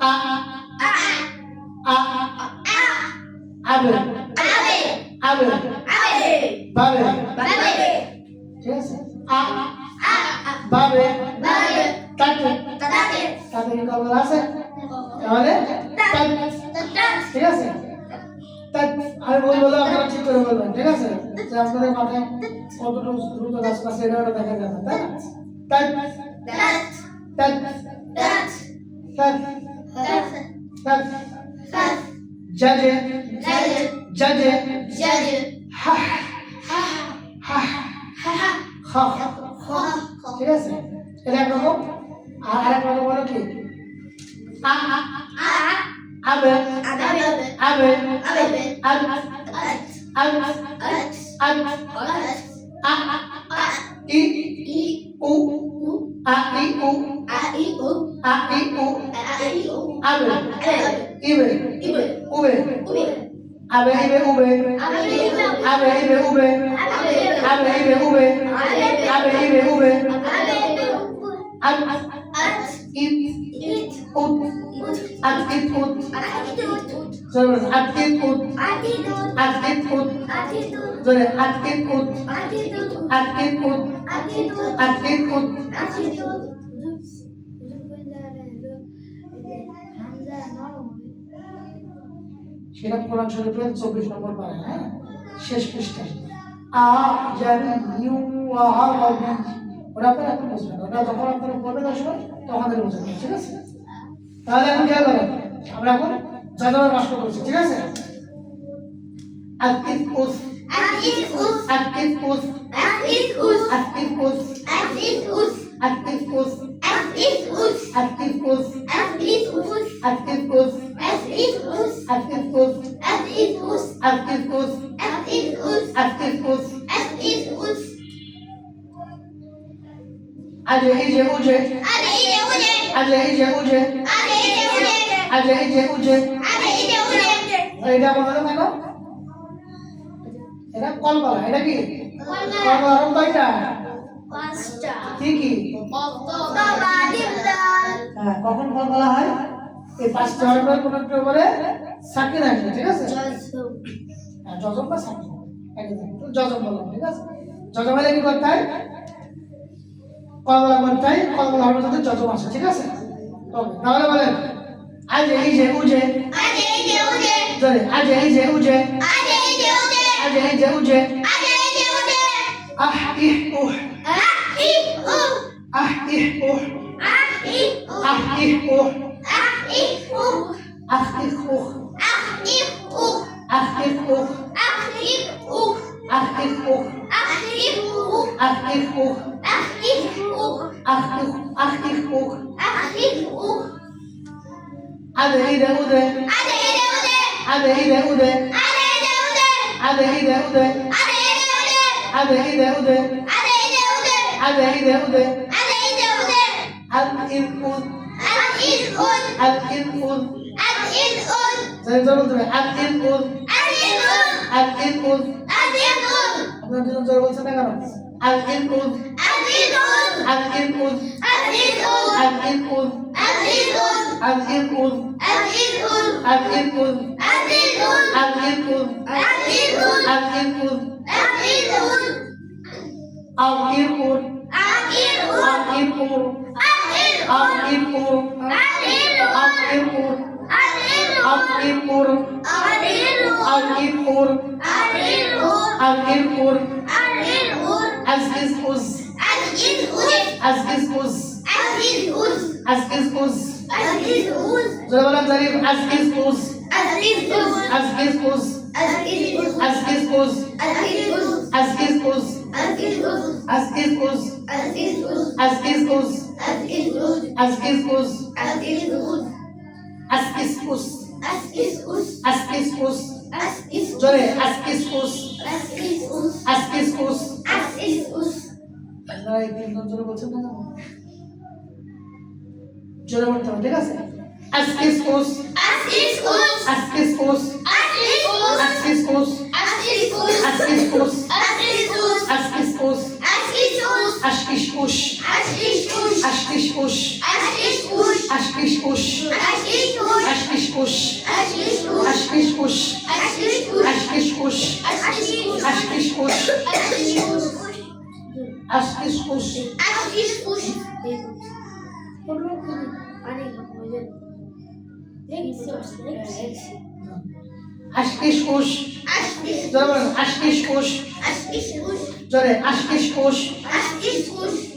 আ আ আবে আবে বাবে ঠিক আছে আ বাবে তাতে তাতে কি করব আছে তাহলে ঠিক আছে আমি বলবো আপনারা ঠিক করে বলবেন ঠিক আছে যে আপনাদের মাথায় কতটুকু দ্রুত কাজ করছে এটা দেখা যাবে তাই না জাজে জাজে হা হা হা ঠিক আছে এটা একরকম আর আরেক রকম হলো কি আ আবে আবে ই উ আ ই উ আ ই উ আবে ইবে উবে আবে ইবে উবে আবে ইবে উবে আবে ইবে উবে আবে ইবে উবে আত ইত উত আত ইত উত জোরে আত ইত উত আত ইত উত জোরে আত ইত উত আত ইত উত আত ইত উত সেটা কোরআন শরীফের 24 নম্বর পারা হ্যাঁ শেষ পৃষ্ঠায় আ জানি ইউ ওয়া হাবি ওরা আপনারা এখন বুঝবেন ওটা যখন আপনারা পড়বেন আসলে তখন বুঝবেন ঠিক আছে তাহলে এখন খেয়াল করেন আমরা এখন জাজাবার বাক্য করছি ঠিক আছে আকিদ উস আকিদ উস আকিদ উস আকিদ উস আকিদ উস আকিদ উস আকিদ উস আকিদ উস আকিদ উস আকিদ উস আকিদ উস আকিদ উস আকিদ উস আকিদ উস আকিদ উস আকিদ উস আকিদ উস আকিদ উস আজে ইজে উজে আজে ইজে উজে আজে ইজে উজে আজে ইজে উজে এটা বলো কেন এটা কলকলা এটা কি কলকলা রং কয়টা পাঁচটা কি কি হ্যাঁ কখন কলকলা হয় এই পাঁচটা হরফের কোন একটা বলে সাকিন আসবে ঠিক আছে হ্যাঁ জজম বা সাকিন একদম তো জজম বললাম ঠিক আছে জজম হলে কি করতে হয় কলকলা করতে হয় কলকলা হরফের সাথে জজম আসে ঠিক আছে তাহলে বলেন আজে ইজে উজে আজে ইজে উজে জোরে আজে ইজে উজে আজে ইজে উজে আজে ইজে উজে আজে ইজে উজে আহ ইহ উহ আহ ইহ উহ আহ ইহ উহ আহ ইহ উহ আহ ইহ উহ আহ ইহ উহ আহ ইহ উহ আহ ইহ উহ আহ ইহ উহ আহ ইহ উহ আহ ইহ উহ আহ ইহ উহ আহ ইহ উহ আহ ইহ উহ আহ ইহ উহ আহ ইহ উহ আজে ইজে উজে আজে ইজে উজে আজে ইজে উজে আজে ইজে উজে আজে ইজে উজে আল ইন উজ আল ইন উজ জয় জয় বলতে আল ইন উজ আল ইন উজ আপনারা দুজন জয় বলছেন না কেন আল ইন উজ আল ইন উজ আল ইন উজ الإذن الإذن الإذن জোরে বলতে হবে, ঠিক আছে? আসকিসকুস আসকিসকুস আসকিসকুস আসকিসকুস আসকিসকুস আসকিসকুস আশকিসকুস আশকিসকুস আশকিসকুস আশকিসকুস আশকিসকুস আশকিসকুস আশকিসকুস আশকিসকুস আশকিসকুস জোরে বলেন আশকিসকুস জোরে আশকিসকুস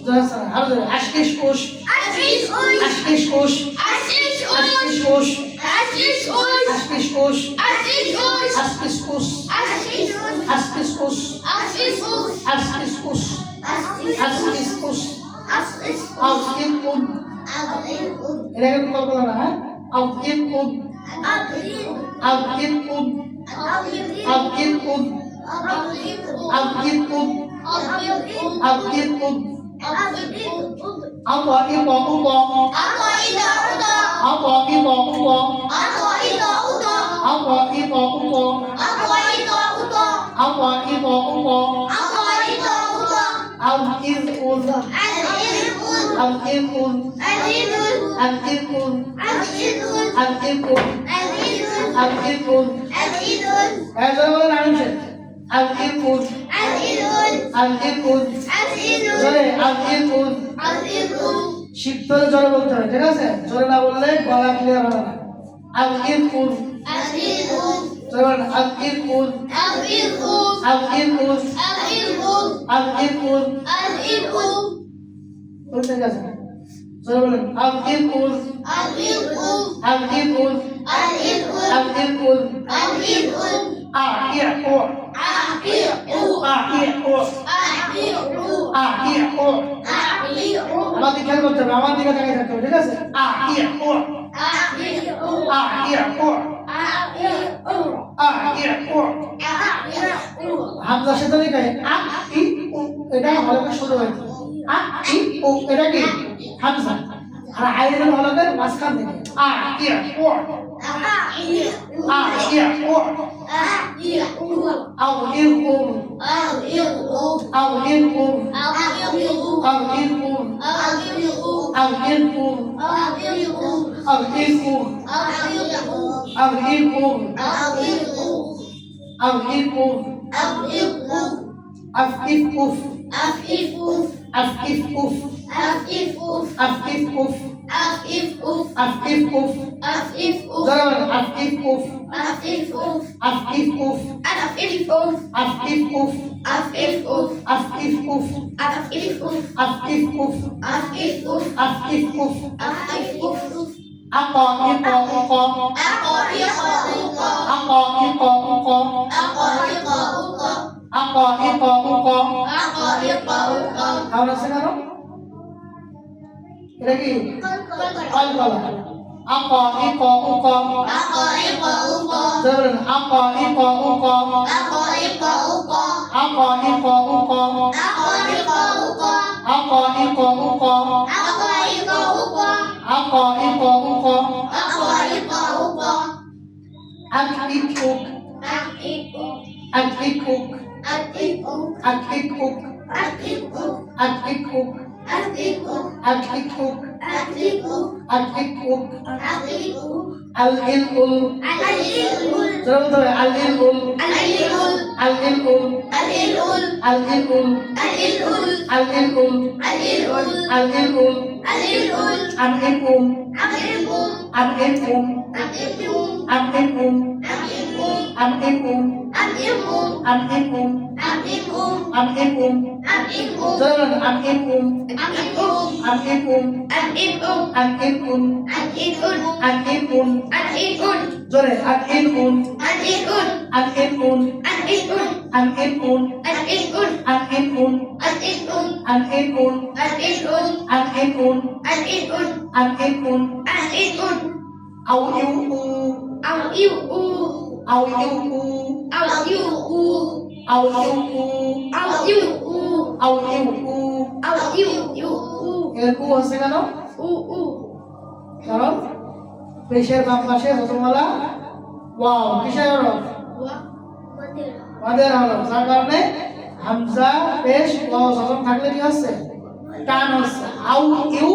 জোরে স্যার আরো জোরে আশকিসকুস আশকিসকুস আশকিসকুস আশকিসকুস আশকিসকুস আশকিসকুস আশকিসকুস আশকিসকুস আউকিকুন এটাকে কল করো না, হ্যাঁ? আউকিকুন আউকিকুন আউকিকুন আউকিকুন আউকিকুন আপা ইবা উবা আপা ইবা উবা আপা ইবা উবা আপা ইবা উবা আউকিকুন আউকিকুন আউকিকুন আউকিকুন আউকিকুন এজা বলেন আনছে আউকিকুন আউকিকুন জোরে আউকিকুন শিখতে হলে জোরে বলতে হবে, ঠিক আছে? জোরে না বললে গলা ক্লিয়ার হবে না। আউকিকুন জোরে বলেন আউকিকুন আউকিকুন আউকিকুন বলতে গেছে জোরে বলেন আউকিকুন আউকিকুন আউকিকুন আ ইয়া ও আ ইয়া ও আ ইয়া ও আমাদের খেয়াল করতে হবে, আমার দিকে তাকিয়ে থাকতে হবে, ঠিক আছে? আ ইয়া ও আ ইয়া ও আ ইয়া ও হামজা সাথে লিখে আ ই উ, এটা ভালো করে শুরু হয়েছে আ ই উ, এটা কি হামজা, আর আইনের ভালো করে মাঝখান থেকে আ ইয়া ও আ ইয়া ও আউ ইউ উ আউ ইউ উ আউ ইউ উ আউ ইউ উ আউ ইউ উ আউ ইউ উ আউ ইউ উ আফিফ উফ আফিফ উফ আফিফ উফ আফিফ উফ আফিফ উফ জোরে আফিফ উফ আফিফ উফ আফিফ উফ আফিফ উফ আফিফ উফ আফিফ উফ আকা ইকা উকা আকা ইকা উকা আকা ইকা উকা আমরা শেখানো এটা কি কলকলা আকা ইকা উকা জোরে আকা ইকা উকা আকা ইকা উকা আকা ইকা উকা আকা ইকা উকা akikuk akikuk akikuk akikuk akikuk akikuk আকিকুক আল ইলউল জোরে বলতে হবে আল ইলউল আল ইলউল আল ইলউল আল ইলউল আল ইলউল আম ইকুম আম ইকুম আম ইকুম আম ইকুম আম ইকুম আম ইকুম জোরে বলুন আম ইকুম আম ইকুম আম ইকুম আম ইকুম জোরে আম ইকুম আম ইকুম আম ইকুম আম ইকুম আম ইকুম আম ইকুম আম ইকুম আউ ইউ আউ ইউ আউ ইউ এর উ আছে কেন? কারণ পেশের বাম পাশে হতমালা ওয়াও কিসের হরফ? ওয়াদের হরফ, যার কারণে হামজা পেশ ওয়াও যখন থাকলে কি হচ্ছে? টান হচ্ছে। আউ ইউ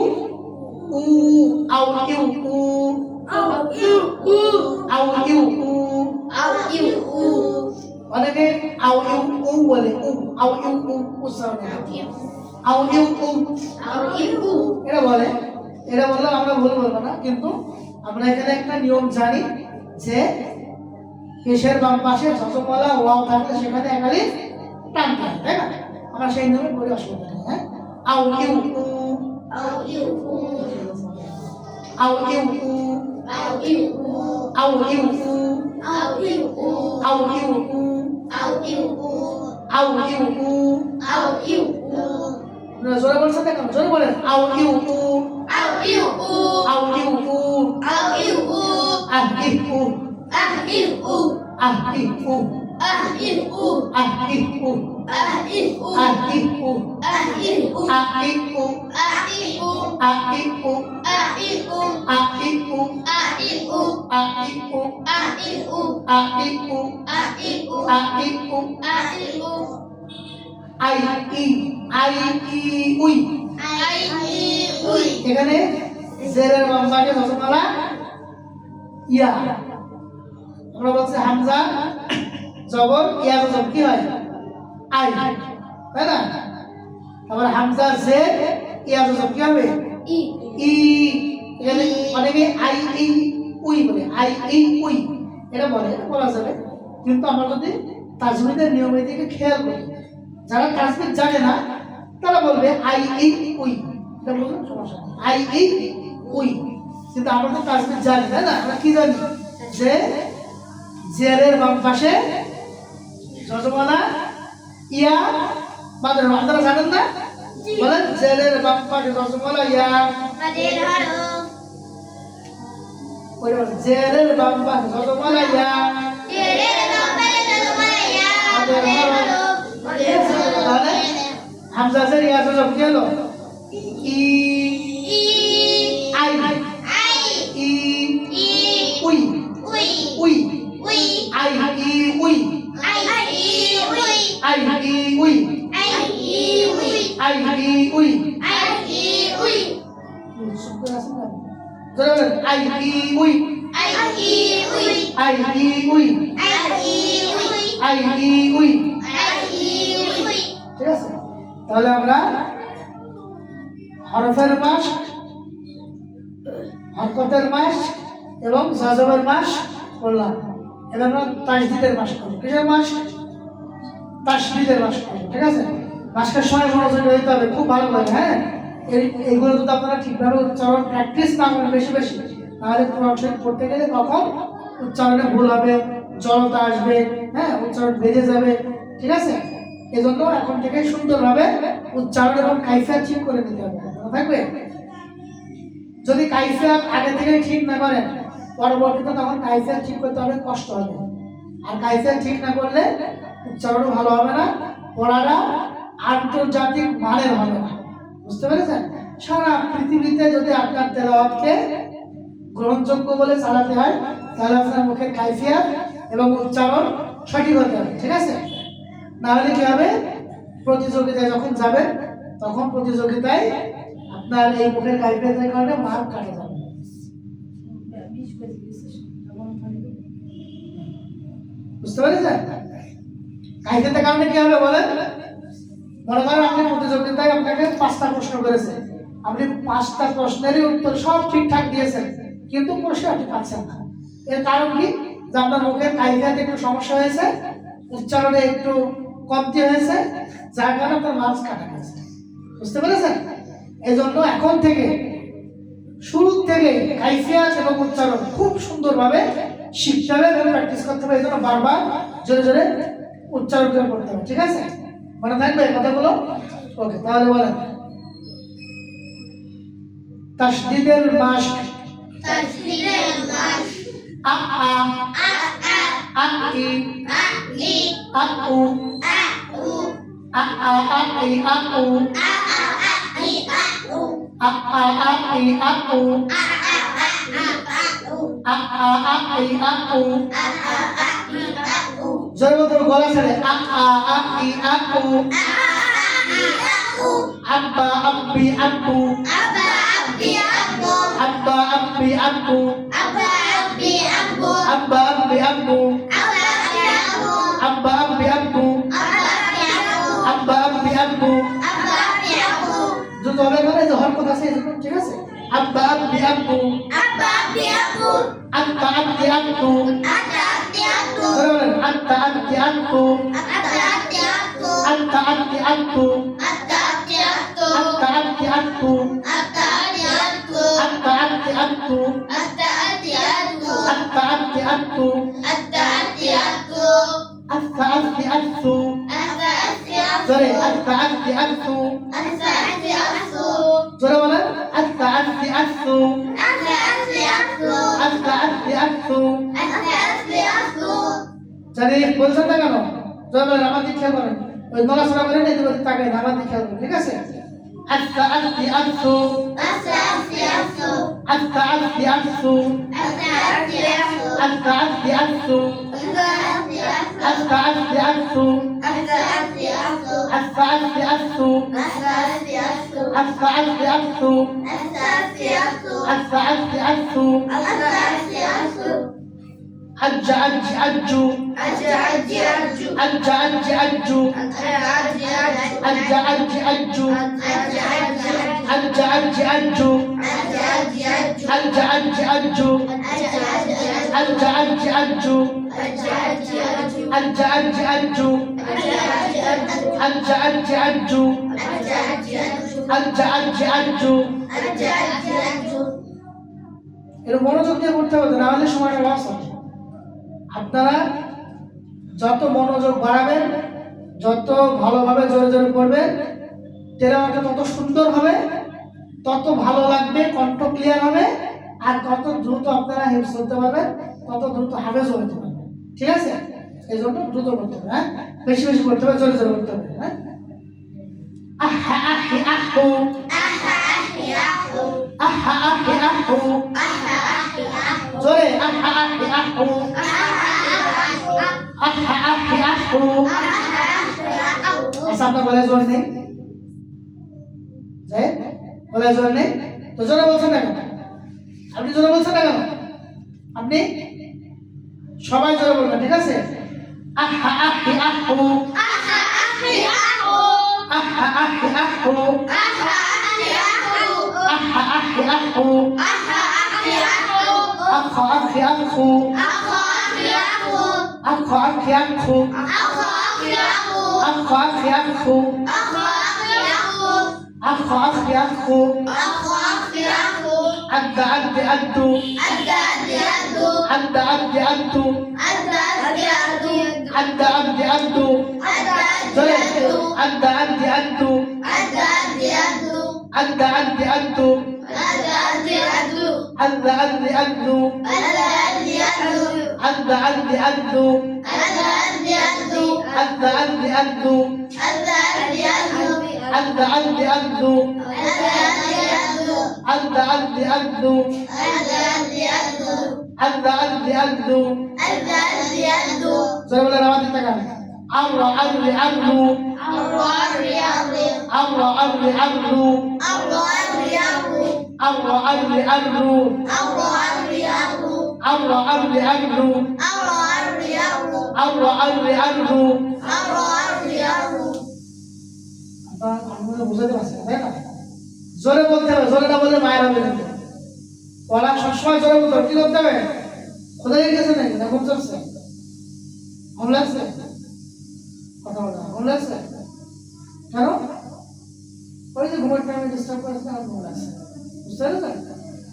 উ আউ ইউ উ আউ ইউ উ অনেকে আউ ইউ উ বলে উ আউ ইউ উ উচ্চারণ আউ ইউ উ এটা বলে, এটা বললে আমরা ভুল বলবো না, কিন্তু আমরা এখানে একটা নিয়ম জানি যে পেশের বাম পাশে যতমালা ওয়াও থাকলে সেখানে একালি টান থাকে, তাই না? আমরা সেই নিয়মে বলি, অসুবিধা নেই। হ্যাঁ, আউ ইউ উ আউ ইউ উ আউ ইউ উ আউ ইউ উ আউ ইউ উ জোরে বলছেন না কেন? জোরে বলেন আউ ইউ উ আউ ইউ উ আহিহু আহিহু আহিহু আহিহু আহিহু আহিহু আহিহু আহিহু আই ই উই এখানে জেরের বাম পাশে হতমালা ইয়া, আমরা বলছি হামজা জবর ইয়া জবর কি হয়? আই, তাই না? আবার হামজা জের ইয়া জবর কি হবে? ই। এখানে অনেকে আই ই উই বলে, আই ই উই এটা বলে, এটা বলা যাবে, কিন্তু আমরা যদি তাজবিদের নিয়মের দিকে খেয়াল করি, যারা তাজবিদ জানে না তারা বলবে আই ই উই, এটা বলবেন সমস্যা নেই, আই ই উই। কিন্তু আমরা তো তাজবিদ জানি, তাই না? আমরা কি জানি যে জেরের বাম পাশে যজমালা ইয়া বাদের হরফ, আপনারা জানেন না? বলেন জেরের বাম পাশে যজমালা ইয়া জেরের বাম পাশে যজমালা ইয়া তাহলে হামজা জের ইয়া জজম কি হলো? ই আই ই উই উই আই ই উই আই ই উই আই ই উই আই ই উই আই ই উই আই ই উই। ঠিক আছে, তাহলে আমরা হরফের মাস, হরকতের মাস এবং জাজমের মাস করলাম। এবার আমরা তাসদীদের মাস করবো। কিসের মাস? তাসদীদের মাস করবো। ঠিক আছে, মাসের সময় মনোযোগী হইতে হবে খুব ভালো করে। হ্যাঁ, এইগুলো যদি আপনারা ঠিকভাবে উচ্চারণ প্র্যাকটিস না করেন বেশি বেশি, তাহলে কোরআন শরীফ পড়তে গেলে তখন উচ্চারণে ভুল হবে, জড়তা আসবে, হ্যাঁ, উচ্চারণ বেড়ে যাবে। ঠিক আছে, এজন্য এখন থেকে সুন্দরভাবে উচ্চারণ এবং কাইফিয়াত ঠিক করে নিতে হবে, থাকবে। যদি কাইফিয়াত আগে থেকে ঠিক না করেন, পরবর্তীতে তখন কাইফিয়াত ঠিক করতে অনেক কষ্ট হবে। আর কাইফিয়াত ঠিক না করলে উচ্চারণও ভালো হবে না, পড়াটা আন্তর্জাতিক মানের হবে না। বুঝতে পেরেছেন? সারা পৃথিবীতে যদি আপনার তেলাওয়াতকে গ্রহণযোগ্য বলে চালাতে হয়, তাহলে আপনার মুখের কাইফিয়াত এবং উচ্চারণ সঠিক হতে হবে। ঠিক আছে, না হলে কি হবে? প্রতিযোগিতায় যখন যাবেন তখন প্রতিযোগিতায় আপনার এই মুখের কাইফিয়াতের কারণে মার্ক কাটা যাবে। বুঝতে পেরেছেন? কাইফিয়াতের কারণে কি হবে বলেন? মনে করেন আপনি প্রতিযোগিতায় আপনাকে 5টা প্রশ্ন করেছে, আপনি 5টা প্রশ্নেরই উত্তর সব ঠিকঠাক দিয়েছেন, কিন্তু প্রশ্ন আপনি পাচ্ছেন না। এর কারণ কি? যে আপনার মুখের কাইফিয়াতে একটু সমস্যা হয়েছে, উচ্চারণে একটু কমতি হয়েছে, যার কারণে আপনার মার্কস কাটা গেছে। বুঝতে পেরেছেন? এই জন্য এখন থেকে শুরু থেকে কাইফিয়াত এবং উচ্চারণ খুব সুন্দরভাবে শিখতে হবে এবং প্র্যাকটিস করতে হবে। এই জন্য বারবার জোরে জোরে উচ্চারণ করে পড়তে হবে। ঠিক আছে? মনে থাকবে কথাগুলো? ওকে, তাহলে বলেন তাসদীদের মাশক। তাসদীদের মাশক। আ আ আ ই আ উ আ আ আ ই আ উ আ আ আ ই আ উ আ আ আ ই আ উ। জোরে বলতে হবে, গলা ছেড়ে। আ আ আ ই আ উ আব্বা আব্বি আব্বু আব্বা আব্বি আব্বু আব্বা আব্বি আব্বু আব্বা আব্বি আব্বু আব্বা আব্বি আব্বু। যত হবে মানে যে হরকত আছে, ঠিক আছে? আব্বা আব্বি আব্বু আব্বা আব্বি আব্বু। বলেন আব্বা আব্বি আব্বু আব্বা আব্বি আব্বু আব্বা আব্বি আব্বু আব্বা আব্বি আব্বু আব্বা আব্বি আব্বু আব্বা আব্বি আব্বু। জোরে আব্বা আব্বি আব্বু। জোরে বলেন আব্বা আব্বি আব্বু আব্বা আব্বি আব্বু। জানি বলছেন না কেন? জোরে বলেন, আমার দিকে খেয়াল করেন, ওই নড়াচড়া করেন, এই দিকে তাকাই না, আমার দিকে খেয়াল করেন। ঠিক আছে? আব্বা আব্বি আব্বু আব্বা আব্বি আব্বু আব্বা আব্বি আব্বু আব্বা আব্বি আব্বু আব্বা আব্বি আব্বু আব্বা আব্বি আব্বু আব্বা আব্বি আব্বু। আজ্জা আজ্জি আজ্জু আজ্জা আজ্জি আজ্জু আজ্জা আজ্জি আজ্জু আজ্জা আজ্জি আজ্জু আজ্জা আজ্জি আজ্জু আজ্জা আজ্জি আজ্জু আজ্জা আজ্জি আজ্জু আজ্জা আজ্জি আজ্জু আজ্জা আজ্জি আজ্জু। এর মনোযোগ দিয়ে পড়তে হবে, না হলে সময়টা লস হবে। আপনারা যত মনোযোগ বাড়াবেন, যত ভালোভাবে জোরে জোরে পড়বেন, তেলাওয়াতটা তত সুন্দর হবে, তত ভালো লাগবে, কণ্ঠ ক্লিয়ার হবে, আর তত দ্রুত আপনারা হিফজ করতে পারবেন, তত দ্রুত হাফেজ হতে পারবেন। ঠিক আছে? এই জন্য দ্রুত করতে হবে, হ্যাঁ, বেশি বেশি করতে হবে, জোরে জোরে করতে হবে। হ্যাঁ, আহা আহি আহু আহা আহি আহু জোরে আহা আহি আহু আহা আহি আহু। আচ্ছা, আপনার বলে জোর নেই, বলে জোর নেই তো জোরে বলছেন না কেন? আপনি জোরে বলছেন না কেন? আপনি সবাই জোরে বলবেন। ঠিক আছে? আহা আহি আহু আহা আহি আহু আহা আহি আহু আহা আহি আহু আখা আহি আহু আখা আহি আহু আখা আহি আহু আখা আহি আহু আদ্দা আদ্দি আদ্দু আদ্দা আদ্দি আদ্দু আদ্দা আদ্দি আদ্দু জোরে আদ্দা আদ্দি আদ্দু আদ্দা আদ্দি আদ্দু আদ্দা আদ্দি আদ্দু আদ্দা আদ্দি আদ্দু আদ্দা আদ্দি আদ্দু আদ্দা আদ্দি আদ্দু আদ্দা আদ্দি আদ্দু আদ্দা আদ্দি আদ্দু। জোরে বলেন, আমার দিকে তাকান। أرى أري أرلو أرى أري أرلو أرى أري أرلو أرى أري أرلو أرى أري أرلو أرى أري أرلو আপনারা বুঝাতে পারছেন তাই না? জোরে বলতে হবে, জোরে না বললে মায়ের হবে কিন্তু। ওরা সবসময় জোরে বলতে হবে, কি করতে হবে? খোদাই গেছে নাকি না ঘুম চলছে? ঘুম লাগছে? কথা বলা ঘুম লাগছে কেন? ওই যে ঘুমের টাইমে ডিস্টার্ব করেছে আর ঘুম লাগছে, বুঝতে পেরেছেন?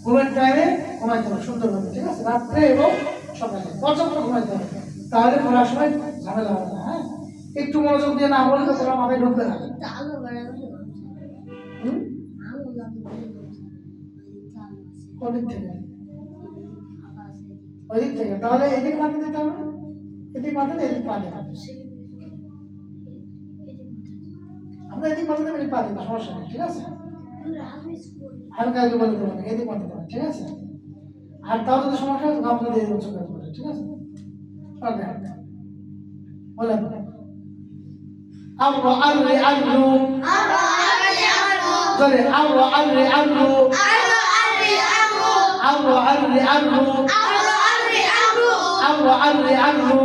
ঘুমের টাইমে ঘুমাইতে হবে সুন্দরভাবে, ঠিক আছে? রাত্রে এবং সকালে পর্যাপ্ত ঘুমাইতে হবে, তাহলে পড়ার সময় ঝামেলা হবে না। হ্যাঁ, একটু মনোযোগ দিয়ে না বললে তো তোমার মাথায় ঢুকবে না। ওদিক থেকে ওদিক থেকে তাহলে এদিকে মাথা দিতে হবে, এদিক মাথা দিয়ে এদিক পা দিতে হবে। আমরা এদিক মাথা দেবেন, এদিক পা দিতে সমস্যা নেই, ঠিক আছে? হালকা হালকা বলে দেবেন, এদিক মাথা দেবেন, ঠিক আছে? আর তাও যদি সমস্যা হয় গামছা দিয়ে দেবেন চোখের উপরে, ঠিক আছে? বলেন আরো আররে আররু জোরে আরো আররে আররু আরো আররে আররু আরো আররে আররু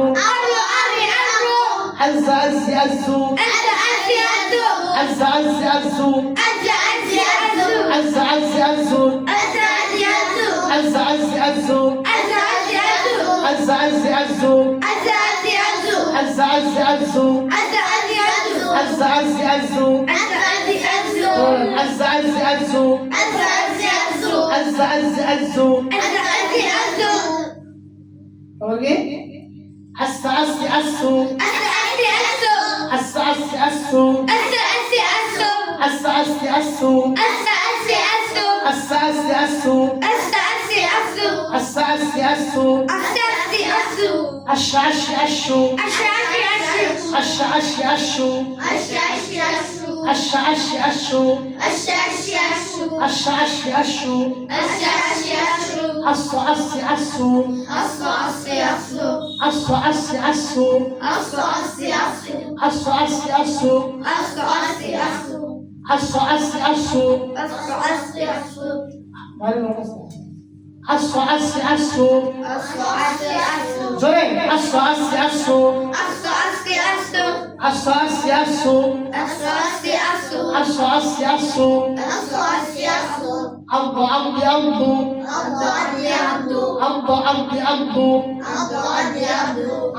azza azzi azzu azza azzi azzu azza azzi azzu azza azzi azzu azza azzi azzu azza azzi azzu azza azzi azzu azza azzi azzu azza azzi azzu oke assa assi assu assa assi assu assa assi assu assa assi assu assa assi assu asha ashi ashu asha ashi ashu asha ashi ashu asha ashi ashu asso assi assu asso assi assu asso assi assu asso assi assu asso assi assu জোরে asso assi assu asso assi assu asso assi assu abdu abdi abdu abdu abdi abdu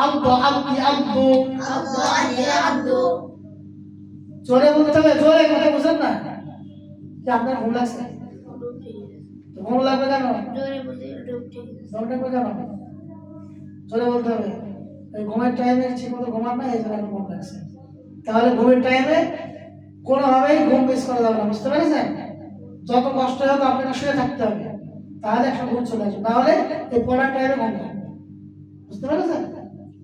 abdu abdi abdu জোরে বলতে হবে, জোরে কথা বুঝেন না যে আপনার ঘুম লাগছে? ঘুম লাগবে কেন? জোরে বলতে হবে। এই ঘুমের টাইমে ঠিক মতো ঘুমান না, এই জন্য ঘুম লাগছে। তাহলে ঘুমের টাইমে কোনোভাবেই ঘুম মিস করা যাবে না, বুঝতে পেরেছেন? যত কষ্ট হোক আপনাকে শুয়ে থাকতে হবে, তাহলে একটা ঘুম চলে আসবে, তাহলে এই পড়ার টাইমে ঘুম লাগবে, বুঝতে পেরেছেন?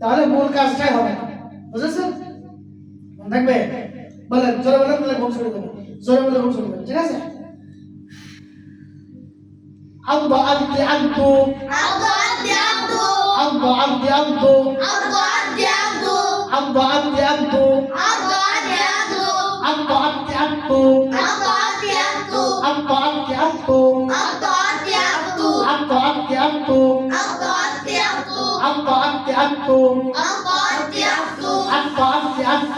তাহলে মূল কাজটাই হবে না, বুঝেছেন? মনে থাকবে? বলেন জোরে বলেন, বলে ঘুম ছুটে দেবে, জোরে বলে ঘুম ছুটে দেবে, ঠিক আছে? abdu abdi abdu abdu abdi abdu abdu abdi abdu abdu abdi abdu abdu abdi abdu abdu abdi abdu abdu abdi abdu abdu abdi abdu abdu abdi abdu abdu abdi abdu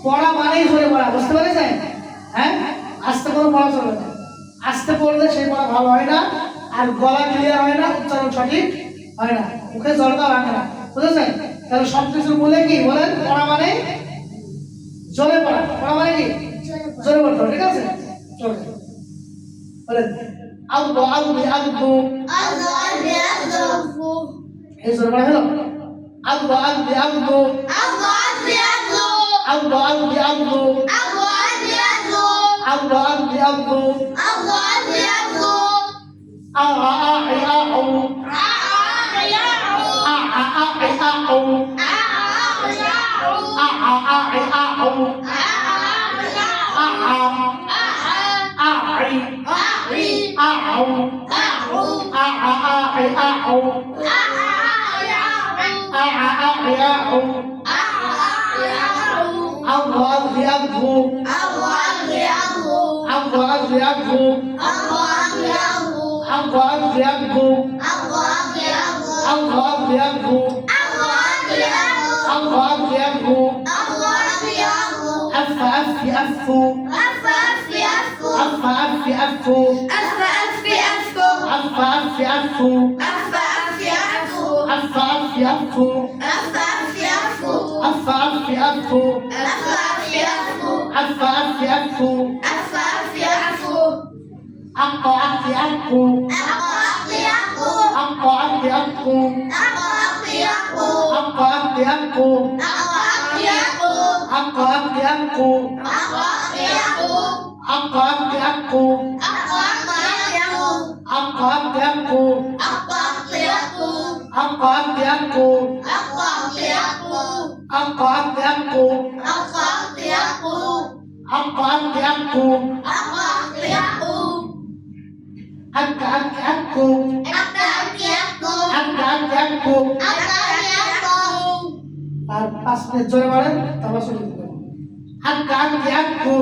পড়া মানেই ধরে পড়া, বুঝতে পেরেছেন? হ্যাঁ, আস্তে করে পড়া চলবে না, আস্তে পড়লে সেই পড়া ভালো হয় না, আর গলা ক্লিয়ার হয় না, উচ্চারণ সঠিক হয় না, মুখে জড়তা ভাঙে না, বুঝেছেন? তাহলে সবকিছুর মূলে কি বলেন? পড়া মানে জোরে পড়া, পড়া মানে কি জোরে পড়তে হবে, ঠিক আছে? চলে বলেন আব্দু আব্দি আব্দু এই জোরে পড়া হলো আব্দু আব্দি আব্দু আব্দু আব্দি আব্দু আব্দু আব্দি আব্দু আ আ আ আউ আ আ আ আউ আ আ আ আউ আ أعو أبو أبغي أبغو أبو أبغي أبغو أبو أبغي أبغو أبو أبغي أبغو أبو أبغي أبغو أف أفي أفو أف أفي أفو أف أفي أفو أف أفي أفو أف أفي أفو أف أفي أفو أف أفي أفو أق أقي أقو أق أقي أقو أق أقي أقو أق أقي أقو أق أقي أقو أق أقي أقو أق أقي أقو أق أقي أقو أق أقي أقو أك أك أكو أك أك أكو আর 5 মিনিট জোরে বলেন তারপর শুরু করুন أك أك أكو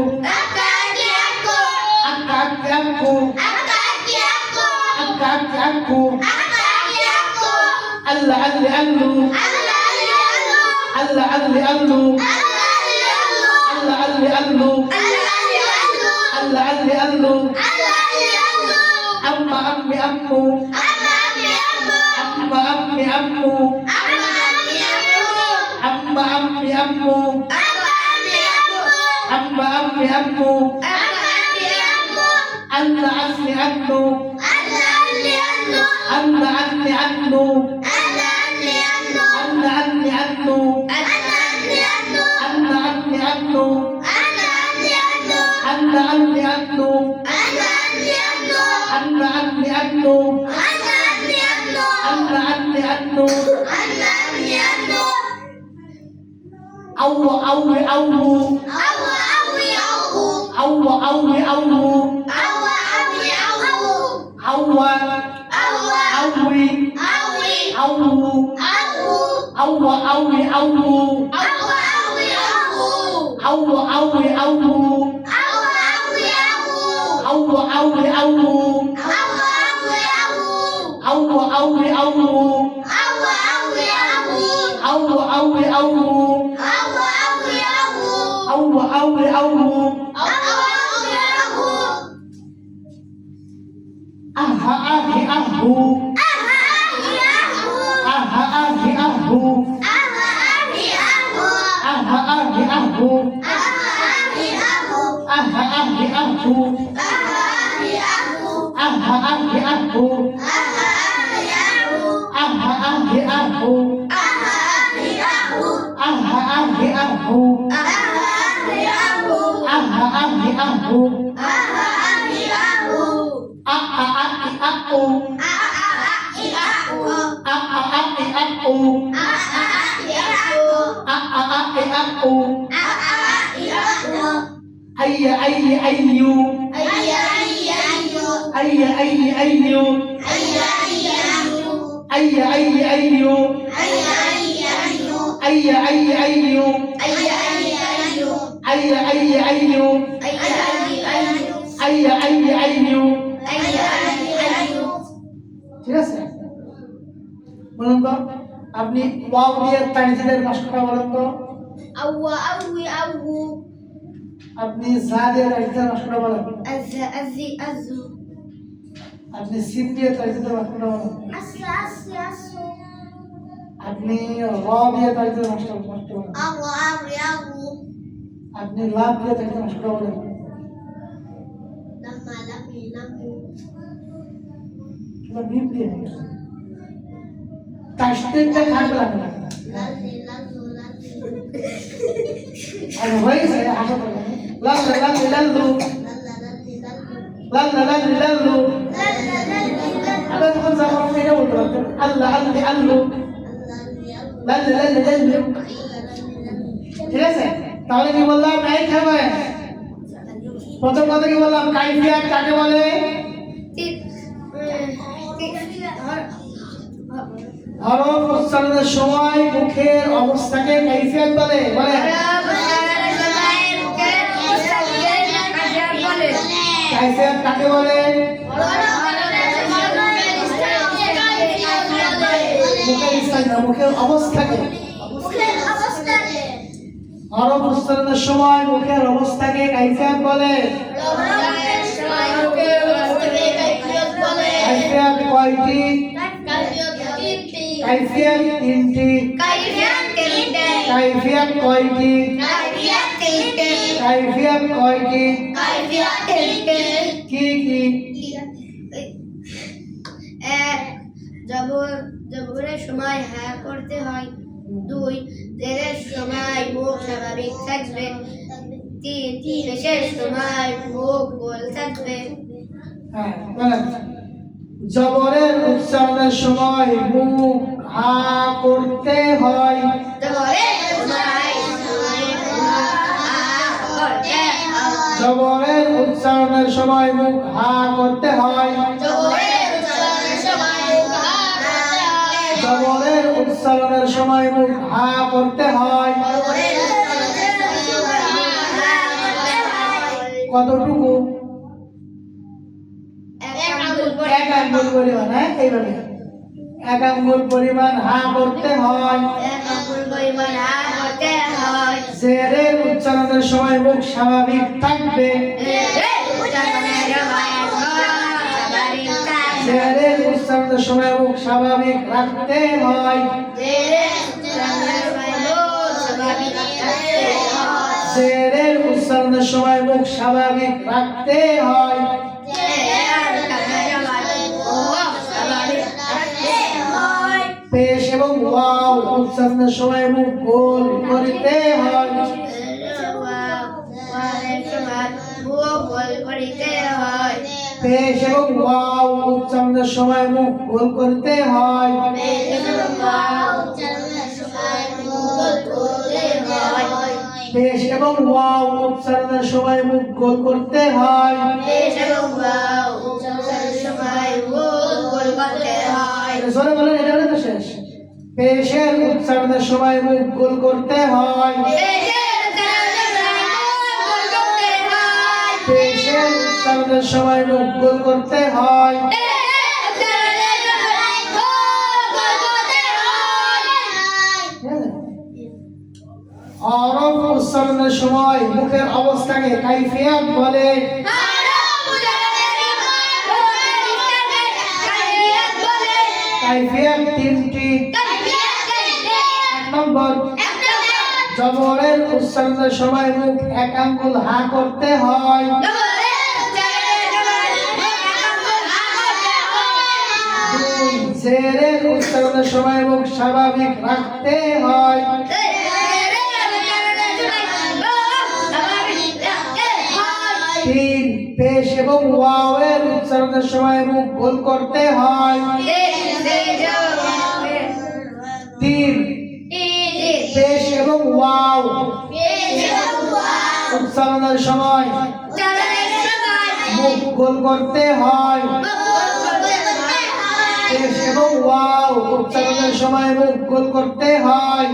أك أك أكو أك أك أكو ألا ألا ألو ألا ألا ألو ألا ألا ألو ألا ألا ألو أما أمي أمو أما أمي أمو أما أمي أمو أما أمي أمو ألا أمي أمو ألا أمي أمو ألا أمي أمو ألا أمي أمو ألا أمي أمو ألا أمي أمو ألا أمي أمو أو أو أو أو أو أو أو أوي أو أو أوي أو أو أوي أو أو أوي أو أو أوي أو أو أوي أو أو أوي أو أها أهي أهو أها أهي أهو أها أهي أهو أها أهي أهو أها أهي أهو أها أهي أهو أها أهي أهو أها أهي أهو أها أهي أهو أها أهي أهو أها أهي أهو أي أي أيو أي أي أيو أي أي أيو أي أي أيو أي أي أيو أي أي أيو ঠিক আছে বলুন তো আপনি ওয়াও দিয়ে তানজিদের মাসটা বলুন তো أو أوي أو আপনি জা দিয়ে তানজিদের মাসটা বলুন أزي أزو আপনি সিন দিয়ে তানজিদের মাসটা বলুন أسو আপনি র দিয়ে তানজিদের মাসটা বলুন أو আপনি লাম দিয়ে তানজিদের মাসটা বলুন لما لمي কিংবা মিম দিয়ে তাসদিদটা থাকবে না للي আর হয়েছে আশা করি লাল্লা লাল্লি লাল্লু লাল্লা লাল্লি লাল্লু আবার যখন যাবো এটা বলতে পারতেন আল্লাহ আল্লি আল্লু লাল্লি লাল্লি লাল্লু ঠিক আছে তাহলে কি বললাম নাই খাবে প্রথম কথা কি বললাম কাইফিয়াত কাকে বলে হরফ উচ্চারণের সময় মুখের অবস্থাকে কাইফিয়াত বলে। বলে কাইফিয়াত কাকে বলে? মুখের স্থান না, মুখের অবস্থাকে। হরফ উচ্চারণের সময় মুখের অবস্থাকে কাইফিয়াত বলে। কাইফিয়াত কয়টি? কাইফিয়াত তিনটি। কাইফিয়াত কয়টি? কাইফিয়াত কয়টি? কি কি? জবরের সময় হ্যাঁ করতে হয়। 2 জেরের সময় মুখ স্বাভাবিক থাকবে। 3 পেশের সময় মুখ গোল থাকবে। হ্যাঁ বলেন। জবরের উচ্চারণের সময় মুখ হা করতে হয়। জবরের উচ্চারণের সময় মুখ হা করতে হয়। জবরের উচ্চারণের সময় মুখ হা করতে হয়। কতটুকু? 1 আঙ্গুল পরিমাণ। হ্যাঁ এইভাবে 1 আঙ্গুল পরিমাণ হা করতে হয়। জেরের উচ্চারণের সময় মুখ স্বাভাবিক থাকবে। জেরের উচ্চারণের সময় মুখ স্বাভাবিক রাখতে হয়। জেরের উচ্চারণের সময় মুখ স্বাভাবিক রাখতে হয়। পেশ এবং ওয়াও উচ্চারণের সময় মুখ গোল করতে হয়। পেশ এবং ওয়াও উচ্চারণের সময় মুখ গোল করতে হয়। পেশ এবং ওয়াও উচ্চারণের সময় মুখ গোল করতে হয়। জোরে বলেন, এটা হলো তো শেষ। পেশের উচ্চারণের সময় মুখ গোল করতে হয়। পেশের উচ্চারণের সময় মুখ গোল করতে হয়। হরফ উচ্চারণের সময় মুখের অবস্থাকে কাইফিয়াত বলে। কাইফিয়াত তিনটি। 1 নম্বর, জবরের উচ্চারণের সময় মুখ 1 আঙ্গুল হা করতে হয়। 2 জেরের উচ্চারণের সময় মুখ স্বাভাবিক রাখতে হয়। 3 পেশ এবং ওয়াও এর উচ্চারণের সময় মুখ গোল করতে হয়। 3 পেশ এবং ওয়াও উচ্চারণের সময় মুখ গোল করতে হয়। পেশ এবং ওয়াও উচ্চারণের সময় মুখ গোল করতে হয়।